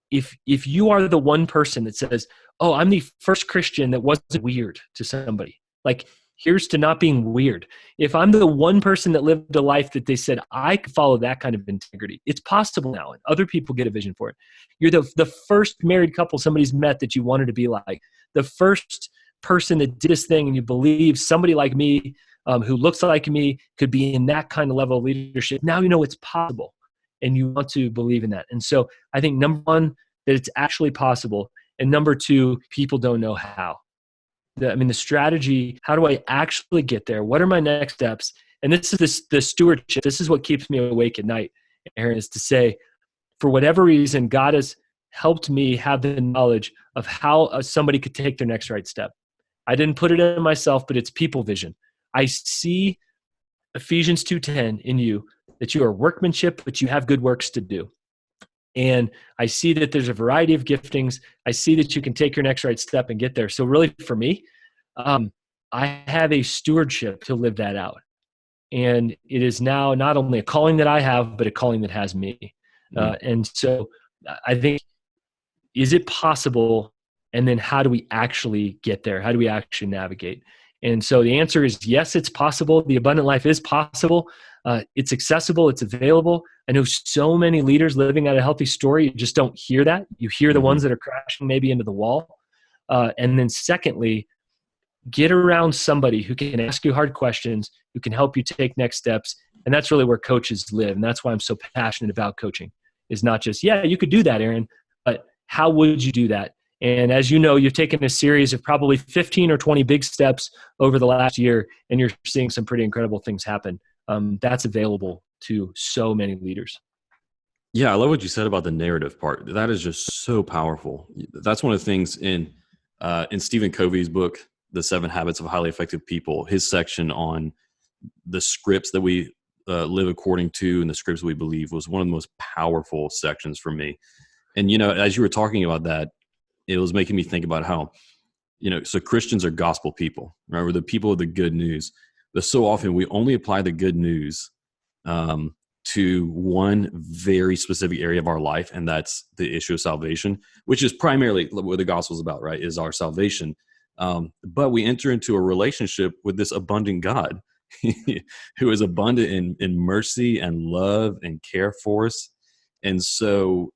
B: if you are the one person that says, oh, I'm the first Christian that wasn't weird to somebody, like Here's to not being weird. If I'm the one person that lived a life that they said, I could follow that kind of integrity, it's possible now. And other people get a vision for it. You're the first married couple somebody's met that you wanted to be like. The first person that did this thing and you believe somebody like me who looks like me could be in that kind of level of leadership. Now you know it's possible and you want to believe in that. And so I think number one, that it's actually possible. And number two, people don't know how. The strategy, how do I actually get there? What are my next steps? And this is the stewardship. This is what keeps me awake at night, Aaron, is to say, for whatever reason, God has helped me have the knowledge of how somebody could take their next right step. I didn't put it in myself, but it's people vision. I see Ephesians 2:10 in you, that you are workmanship, but you have good works to do. And I see that there's a variety of giftings. I see that you can take your next right step and get there. So really for me, I have a stewardship to live that out. And it is now not only a calling that I have, but a calling that has me. And so I think, is it possible? And then how do we actually get there? How do we actually navigate? And so the answer is yes, it's possible. The abundant life is possible. It's accessible. It's available. I know so many leaders living out a healthy story. You just don't hear that. You hear the ones that are crashing maybe into the wall. And then secondly, get around somebody who can ask you hard questions, who can help you take next steps. And that's really where coaches live. And that's why I'm so passionate about coaching, is not just, yeah, you could do that, Aaron, but how would you do that? And as you know, you've taken a series of probably 15 or 20 big steps over the last year, and you're seeing some pretty incredible things happen. That's available to so many leaders.
A: Yeah, I love what you said about the narrative part. That is just so powerful. That's one of the things in Stephen Covey's book, The 7 Habits of Highly Effective People, his section on the scripts that we live according to and the scripts we believe was one of the most powerful sections for me. And, as you were talking about that, it was making me think about how, so Christians are gospel people, right? We're the people of the good news. But so often we only apply the good news to one very specific area of our life, and that's the issue of salvation, which is primarily what the gospel is about, right? Is our salvation. But we enter into a relationship with this abundant God who is abundant in mercy and love and care for us. And so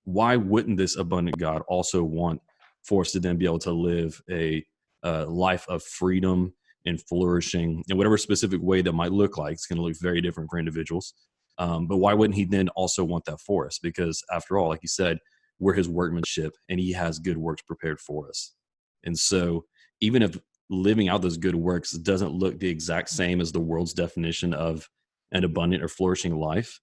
A: why wouldn't this abundant God also want for us to then be able to live a life of freedom and flourishing in whatever specific way that might look like? It's going to look very different for individuals. But why wouldn't he then also want that for us? Because after all, like you said, we're his workmanship and he has good works prepared for us. And so even if living out those good works doesn't look the exact same as the world's definition of an abundant or flourishing life,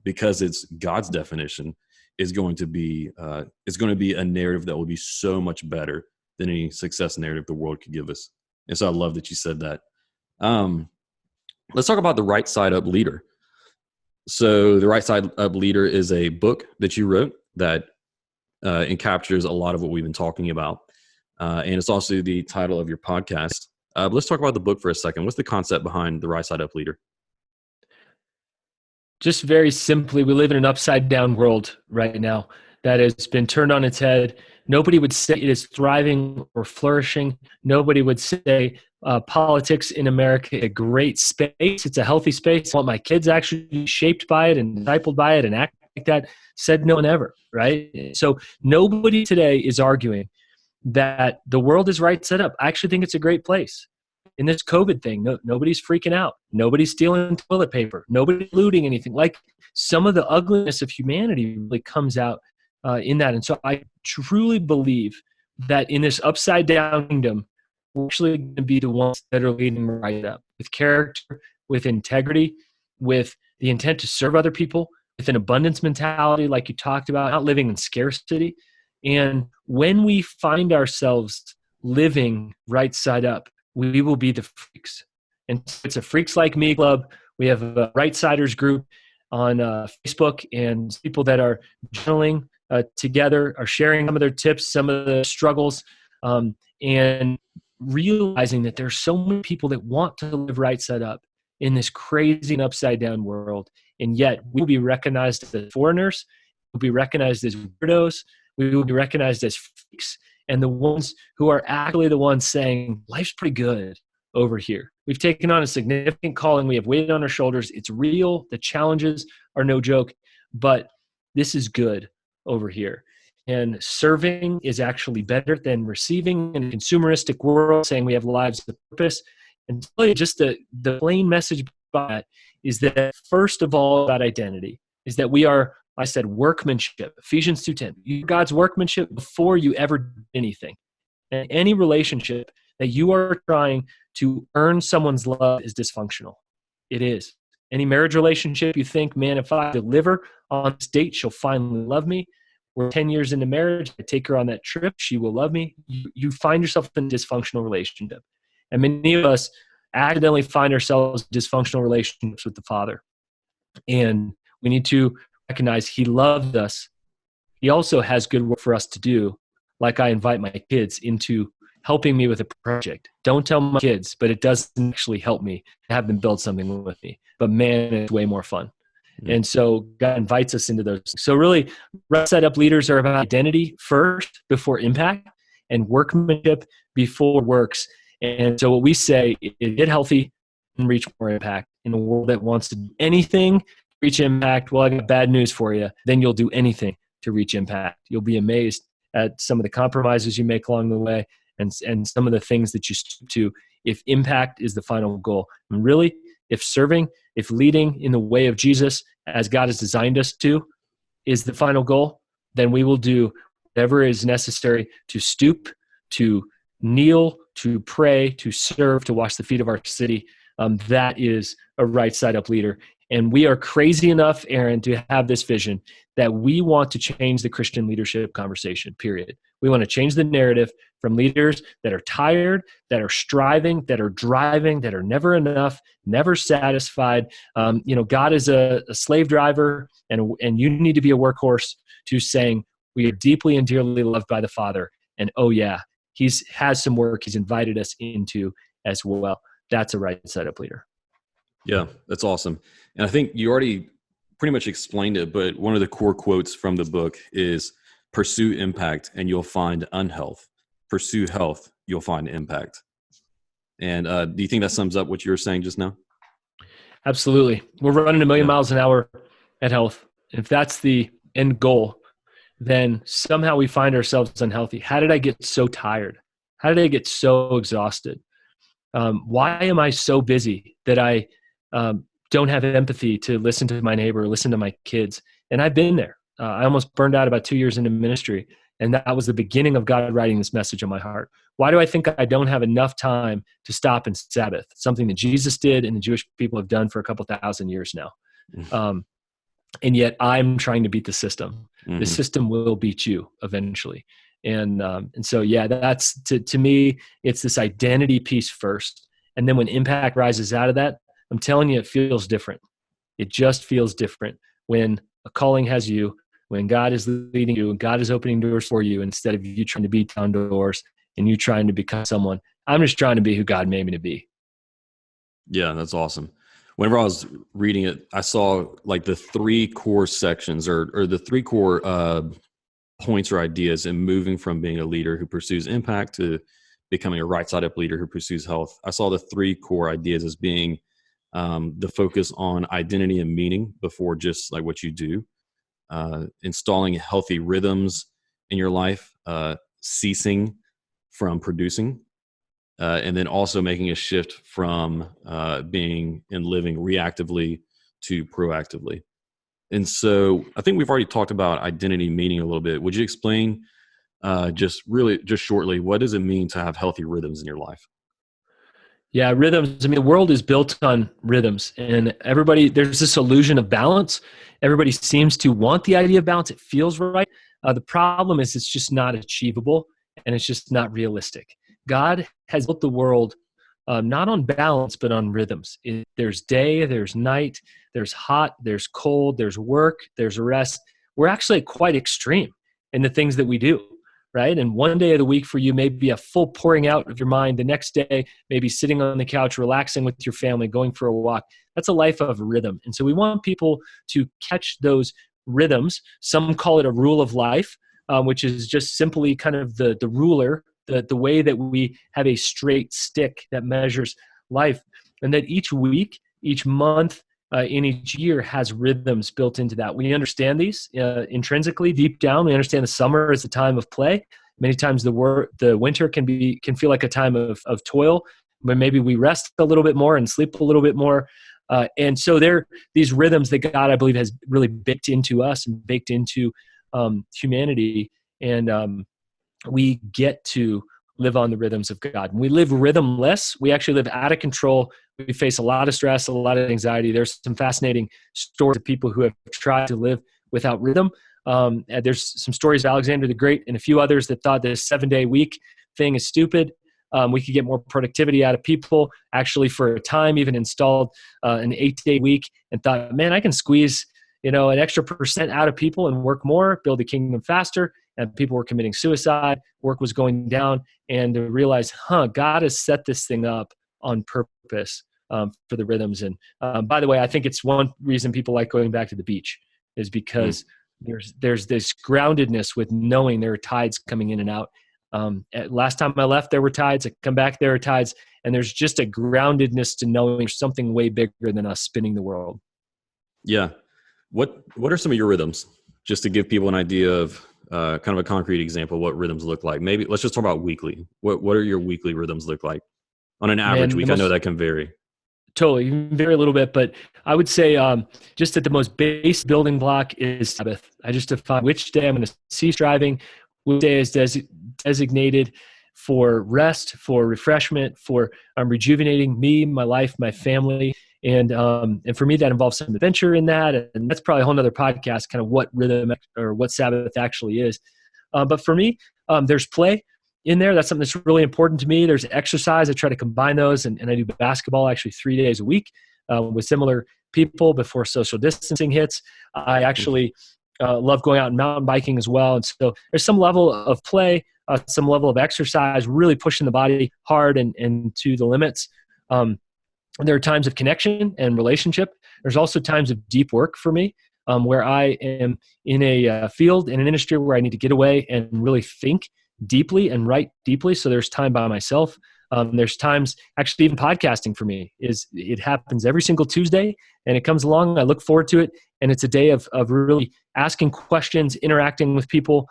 A: because it's God's definition, is going to be a narrative that will be so much better than any success narrative the world could give us. And so I love that you said that. Let's talk about the Right Side Up Leader. So the Right Side Up Leader is a book that you wrote that encaptures a lot of what we've been talking about. And it's also the title of your podcast. But let's talk about the book for a second. What's the concept behind the Right Side Up Leader?
B: Just very simply, we live in an upside down world right now that has been turned on its head. Nobody would say it is thriving or flourishing. Nobody would say politics in America is a great space. It's a healthy space. I want my kids actually be shaped by it and discipled by it and act like that. Said no one ever, right? So nobody today is arguing that the world is right set up. I actually think it's a great place. In this COVID thing, nobody's freaking out. Nobody's stealing toilet paper. Nobody's looting anything. Like, some of the ugliness of humanity really comes out in that. And so I truly believe that in this upside down kingdom, we're actually going to be the ones that are leading right up with character, with integrity, with the intent to serve other people, with an abundance mentality like you talked about, not living in scarcity. And when we find ourselves living right side up, we will be the freaks. And it's a Freaks Like Me club. We have a Right-Siders group on Facebook, and people that are journaling together are sharing some of their tips, some of the struggles, and realizing that there's so many people that want to live right side up in this crazy and upside down world. And yet we will be recognized as foreigners. We'll be recognized as weirdos. We will be recognized as freaks. and the ones who are actually the ones saying, life's pretty good over here. We've taken on a significant calling. We have weight on our shoulders. It's real. The challenges are no joke, but this is good over here. And serving is actually better than receiving in a consumeristic world, saying we have lives of purpose. And really just the plain message by that is that first of all about identity is that we are, I said, workmanship. Ephesians 2:10. You're God's workmanship before you ever do anything. And any relationship that you are trying to earn someone's love is dysfunctional. It is. Any marriage relationship you think, man, if I deliver on this date, she'll finally love me. We're 10 years into marriage. I take her on that trip. She will love me. You find yourself in a dysfunctional relationship. And many of us accidentally find ourselves in dysfunctional relationships with the Father. And we need to recognize He loved us. He also has good work for us to do. Like I invite my kids into helping me with a project. Don't tell my kids, but it doesn't actually help me to have them build something with me. But man, it's way more fun. And so God invites us into those. So really, right side up leaders are about identity first before impact, and workmanship before works. And so what we say is get healthy and reach more impact. In a world that wants to do anything to reach impact, well, I got bad news for you. Then you'll do anything to reach impact. You'll be amazed at some of the compromises you make along the way and some of the things that you stoop to if impact is the final goal. And really, if serving, if leading in the way of Jesus as God has designed us to is the final goal, then we will do whatever is necessary to stoop, to kneel, to pray, to serve, to wash the feet of our city. That is a right side up leader. And we are crazy enough, Aaron, to have this vision that we want to change the Christian leadership conversation, period. We want to change the narrative from leaders that are tired, that are striving, that are driving, that are never enough, never satisfied. God is a slave driver, and you need to be a workhorse, to saying we are deeply and dearly loved by the Father. And oh yeah, He has some work He's invited us into as well. That's a right side up leader.
A: Yeah, that's awesome. And I think you already pretty much explained it, but one of the core quotes from the book is pursue impact and you'll find unhealth. Pursue health, you'll find impact. And do you think that sums up what you were saying just now?
B: Absolutely. We're running 1 million miles an hour at health. If that's the end goal, then somehow we find ourselves unhealthy. How did I get so tired? How did I get so exhausted? Why am I so busy that I don't have empathy to listen to my neighbor, listen to my kids? And I've been there. I almost burned out about 2 years into ministry. And that was the beginning of God writing this message on my heart. Why do I think I don't have enough time to stop and Sabbath? Something that Jesus did and the Jewish people have done for a couple thousand years now. And yet I'm trying to beat the system. Mm-hmm. The system will beat you eventually. And so, yeah, that's to me, it's this identity piece first. And then when impact rises out of that, I'm telling you, it feels different. It just feels different when a calling has you, when God is leading you and God is opening doors for you, instead of you trying to beat down doors and you trying to become someone. I'm just trying to be who God made me to be.
A: Yeah, that's awesome. Whenever I was reading it, I saw like the 3 core sections or the 3 core points or ideas in moving from being a leader who pursues impact to becoming a right side up leader who pursues health. I saw the 3 core ideas as being the focus on identity and meaning before just like what you do, installing healthy rhythms in your life, ceasing from producing, and then also making a shift from being and living reactively to proactively. And so I think we've already talked about identity meaning a little bit. Would you explain just shortly, what does it mean to have healthy rhythms in your life?
B: Yeah, rhythms. I mean, the world is built on rhythms, and there's this illusion of balance. Everybody seems to want the idea of balance. It feels right. The problem is it's just not achievable, and it's just not realistic. God has built the world not on balance, but on rhythms. There's day, there's night, there's hot, there's cold, there's work, there's rest. We're actually quite extreme in the things that we do. Right? And one day of the week for you may be a full pouring out of your mind. The next day, maybe sitting on the couch, relaxing with your family, going for a walk. That's a life of rhythm. And so we want people to catch those rhythms. Some call it a rule of life. which is just simply kind of the ruler, the way that we have a straight stick that measures life, and that each week, each month, in each year has rhythms built into that. We understand these intrinsically deep down. We understand the summer is a time of play. Many times the winter can feel like a time of toil, but maybe we rest a little bit more and sleep a little bit more. And so these rhythms that God, I believe, has really baked into us and baked into humanity. And we get to live on the rhythms of God. When we live rhythmless, we actually live out of control. We face a lot of stress, a lot of anxiety. There's some fascinating stories of people who have tried to live without rhythm. There's some stories of Alexander the Great and a few others that thought this 7-day week thing is stupid. We could get more productivity out of people. Actually, for a time, even installed an 8-day week and thought, man, I can squeeze an extra % out of people and work more, build the kingdom faster. And people were committing suicide. Work was going down, and to realize, God has set this thing up on purpose for the rhythms. And by the way, I think it's one reason people like going back to the beach is because there's this groundedness with knowing there are tides coming in and out. Last time I left, there were tides. I come back, there are tides. And there's just a groundedness to knowing there's something way bigger than us spinning the world.
A: Yeah. What are some of your rhythms? Just to give people an idea of kind of a concrete example, what rhythms look like. Maybe let's just talk about weekly. What are your weekly rhythms look like on an average week? I know that can vary.
B: Totally, vary a little bit, but I would say just that the most base building block is Sabbath. I just define which day I'm going to cease driving, which day is designated for rest, for refreshment, for rejuvenating me, my life, my family. And for me, that involves some adventure in that. And that's probably a whole nother podcast, kind of what rhythm or what Sabbath actually is. But for me, there's play in there. That's something that's really important to me. There's exercise. I try to combine those. And I do basketball actually 3 days a week with similar people before social distancing hits. I actually love going out and mountain biking as well. And so there's some level of play, some level of exercise, really pushing the body hard and to the limits. There are times of connection and relationship. There's also times of deep work for me, where I am in a field, in an industry where I need to get away and really think deeply and write deeply. So there's time by myself. There's times, actually even podcasting for me, it happens every single Tuesday, and it comes along. I look forward to it. And it's a day of really asking questions, interacting with people.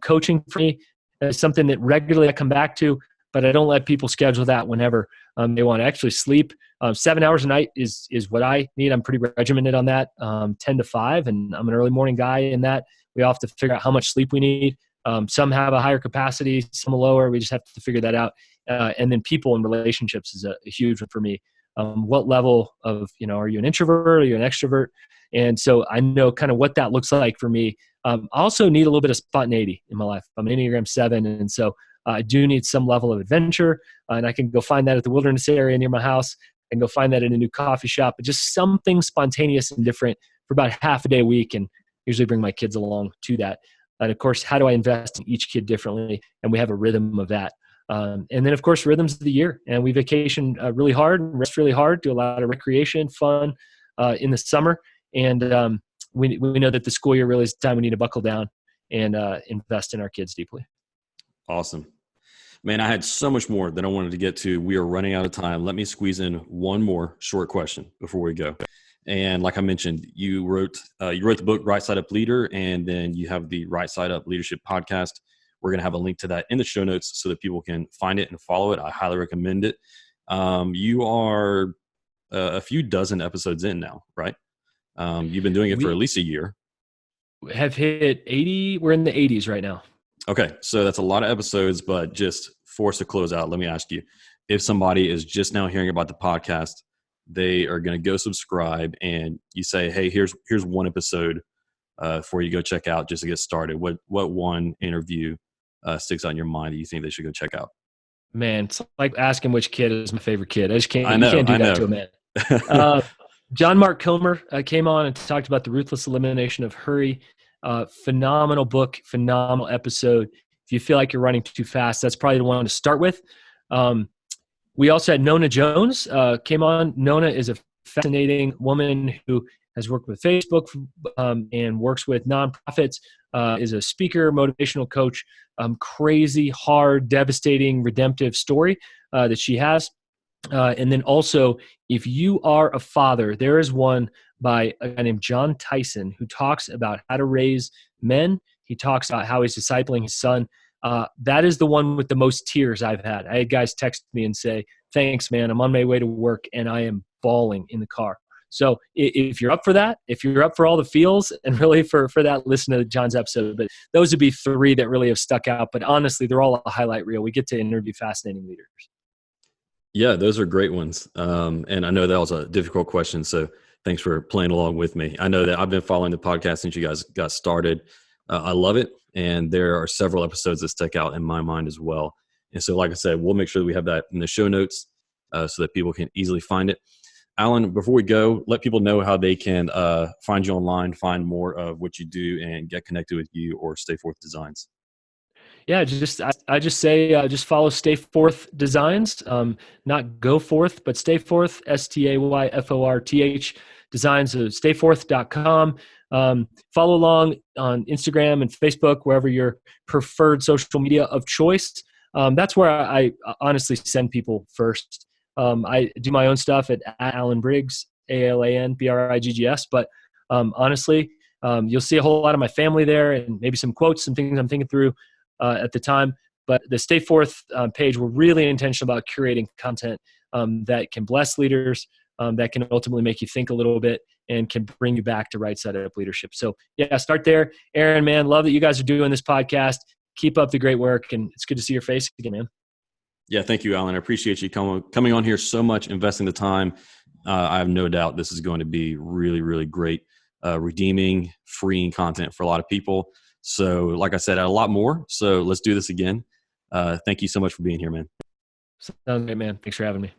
B: Coaching for me is something that regularly I come back to, but I don't let people schedule that whenever they want to actually sleep. 7 hours a night is what I need. I'm pretty regimented on that, 10 to 5, and I'm an early morning guy in that. We all have to figure out how much sleep we need. Some have a higher capacity, some a lower. We just have to figure that out. And then people and relationships is a huge one for me. What level of, are you an introvert? Are you an extrovert? And so I know kind of what that looks like for me. I also need a little bit of spontaneity in my life. I'm an Enneagram 7, and so I do need some level of adventure, and I can go find that at the wilderness area near my house and go find that in a new coffee shop, but just something spontaneous and different for about half a day a week, and usually bring my kids along to that. And of course, how do I invest in each kid differently? And we have a rhythm of that. And then, of course, rhythms of the year. And we vacation really hard, rest really hard, do a lot of recreation, fun in the summer. And we know that the school year really is the time we need to buckle down and invest in our kids deeply.
A: Awesome. Man, I had so much more that I wanted to get to. We are running out of time. Let me squeeze in one more short question before we go. And like I mentioned, you wrote the book Right Side Up Leader, and then you have the Right Side Up Leadership podcast. We're going to have a link to that in the show notes so that people can find it and follow it. I highly recommend it. You are a few dozen episodes in now, right? You've been doing it for at least a year.
B: We have hit 80. We're in the 80s right now.
A: Okay, so that's a lot of episodes, but just for us to close out, let me ask you, if somebody is just now hearing about the podcast, they are going to go subscribe, and you say, hey, here's one episode for you to go check out just to get started. What one interview sticks out in your mind that you think they should go check out?
B: Man, it's like asking which kid is my favorite kid. You can't do that to a man. John Mark Comer came on and talked about the ruthless elimination of hurry. Phenomenal book, phenomenal episode. If you feel like you're running too fast, that's probably the one to start with. We also had Nona Jones came on. Nona is a fascinating woman who has worked with Facebook and works with nonprofits, is a speaker, motivational coach. Crazy, hard, devastating, redemptive story that she has. And then also, if you are a father, there is one by a guy named John Tyson who talks about how to raise men. He talks about how he's discipling his son. That is the one with the most tears I've had. I had guys text me and say, "Thanks, man. I'm on my way to work and I am bawling in the car." So if you're up for that, if you're up for all the feels and really for that, listen to John's episode. But those would be three that really have stuck out. But honestly, they're all a highlight reel. We get to interview fascinating leaders.
A: Yeah, those are great ones. And I know that was a difficult question, so thanks for playing along with me. I know that I've been following the podcast since you guys got started. I love it, and there are several episodes that stick out in my mind as well. And so, like I said, we'll make sure that we have that in the show notes so that people can easily find it. Alan, before we go, let people know how they can find you online, find more of what you do, and get connected with you or StayForth Designs.
B: Yeah, I just say just follow StayForth Designs, not Go Forth, but StayForth, StayForth Designs, so StayForth.com. Follow along on Instagram and Facebook, wherever your preferred social media of choice. That's where I honestly send people first. I do my own stuff at Alan Briggs, AlanBriggs, but honestly, you'll see a whole lot of my family there and maybe some quotes, some things I'm thinking through at the time. But the StayForth page, we're really intentional about curating content that can bless leaders, that can ultimately make you think a little bit and can bring you back to right side up leadership. So yeah, start there. Aaron, man, love that you guys are doing this podcast. Keep up the great work, and it's good to see your face again, man.
A: Yeah, thank you, Alan. I appreciate you coming on here so much, investing the time. I have no doubt this is going to be really, really great, redeeming, freeing content for a lot of people. So like I said, a lot more. So let's do this again. Thank you so much for being here, man.
B: Sounds great, man. Thanks for having me.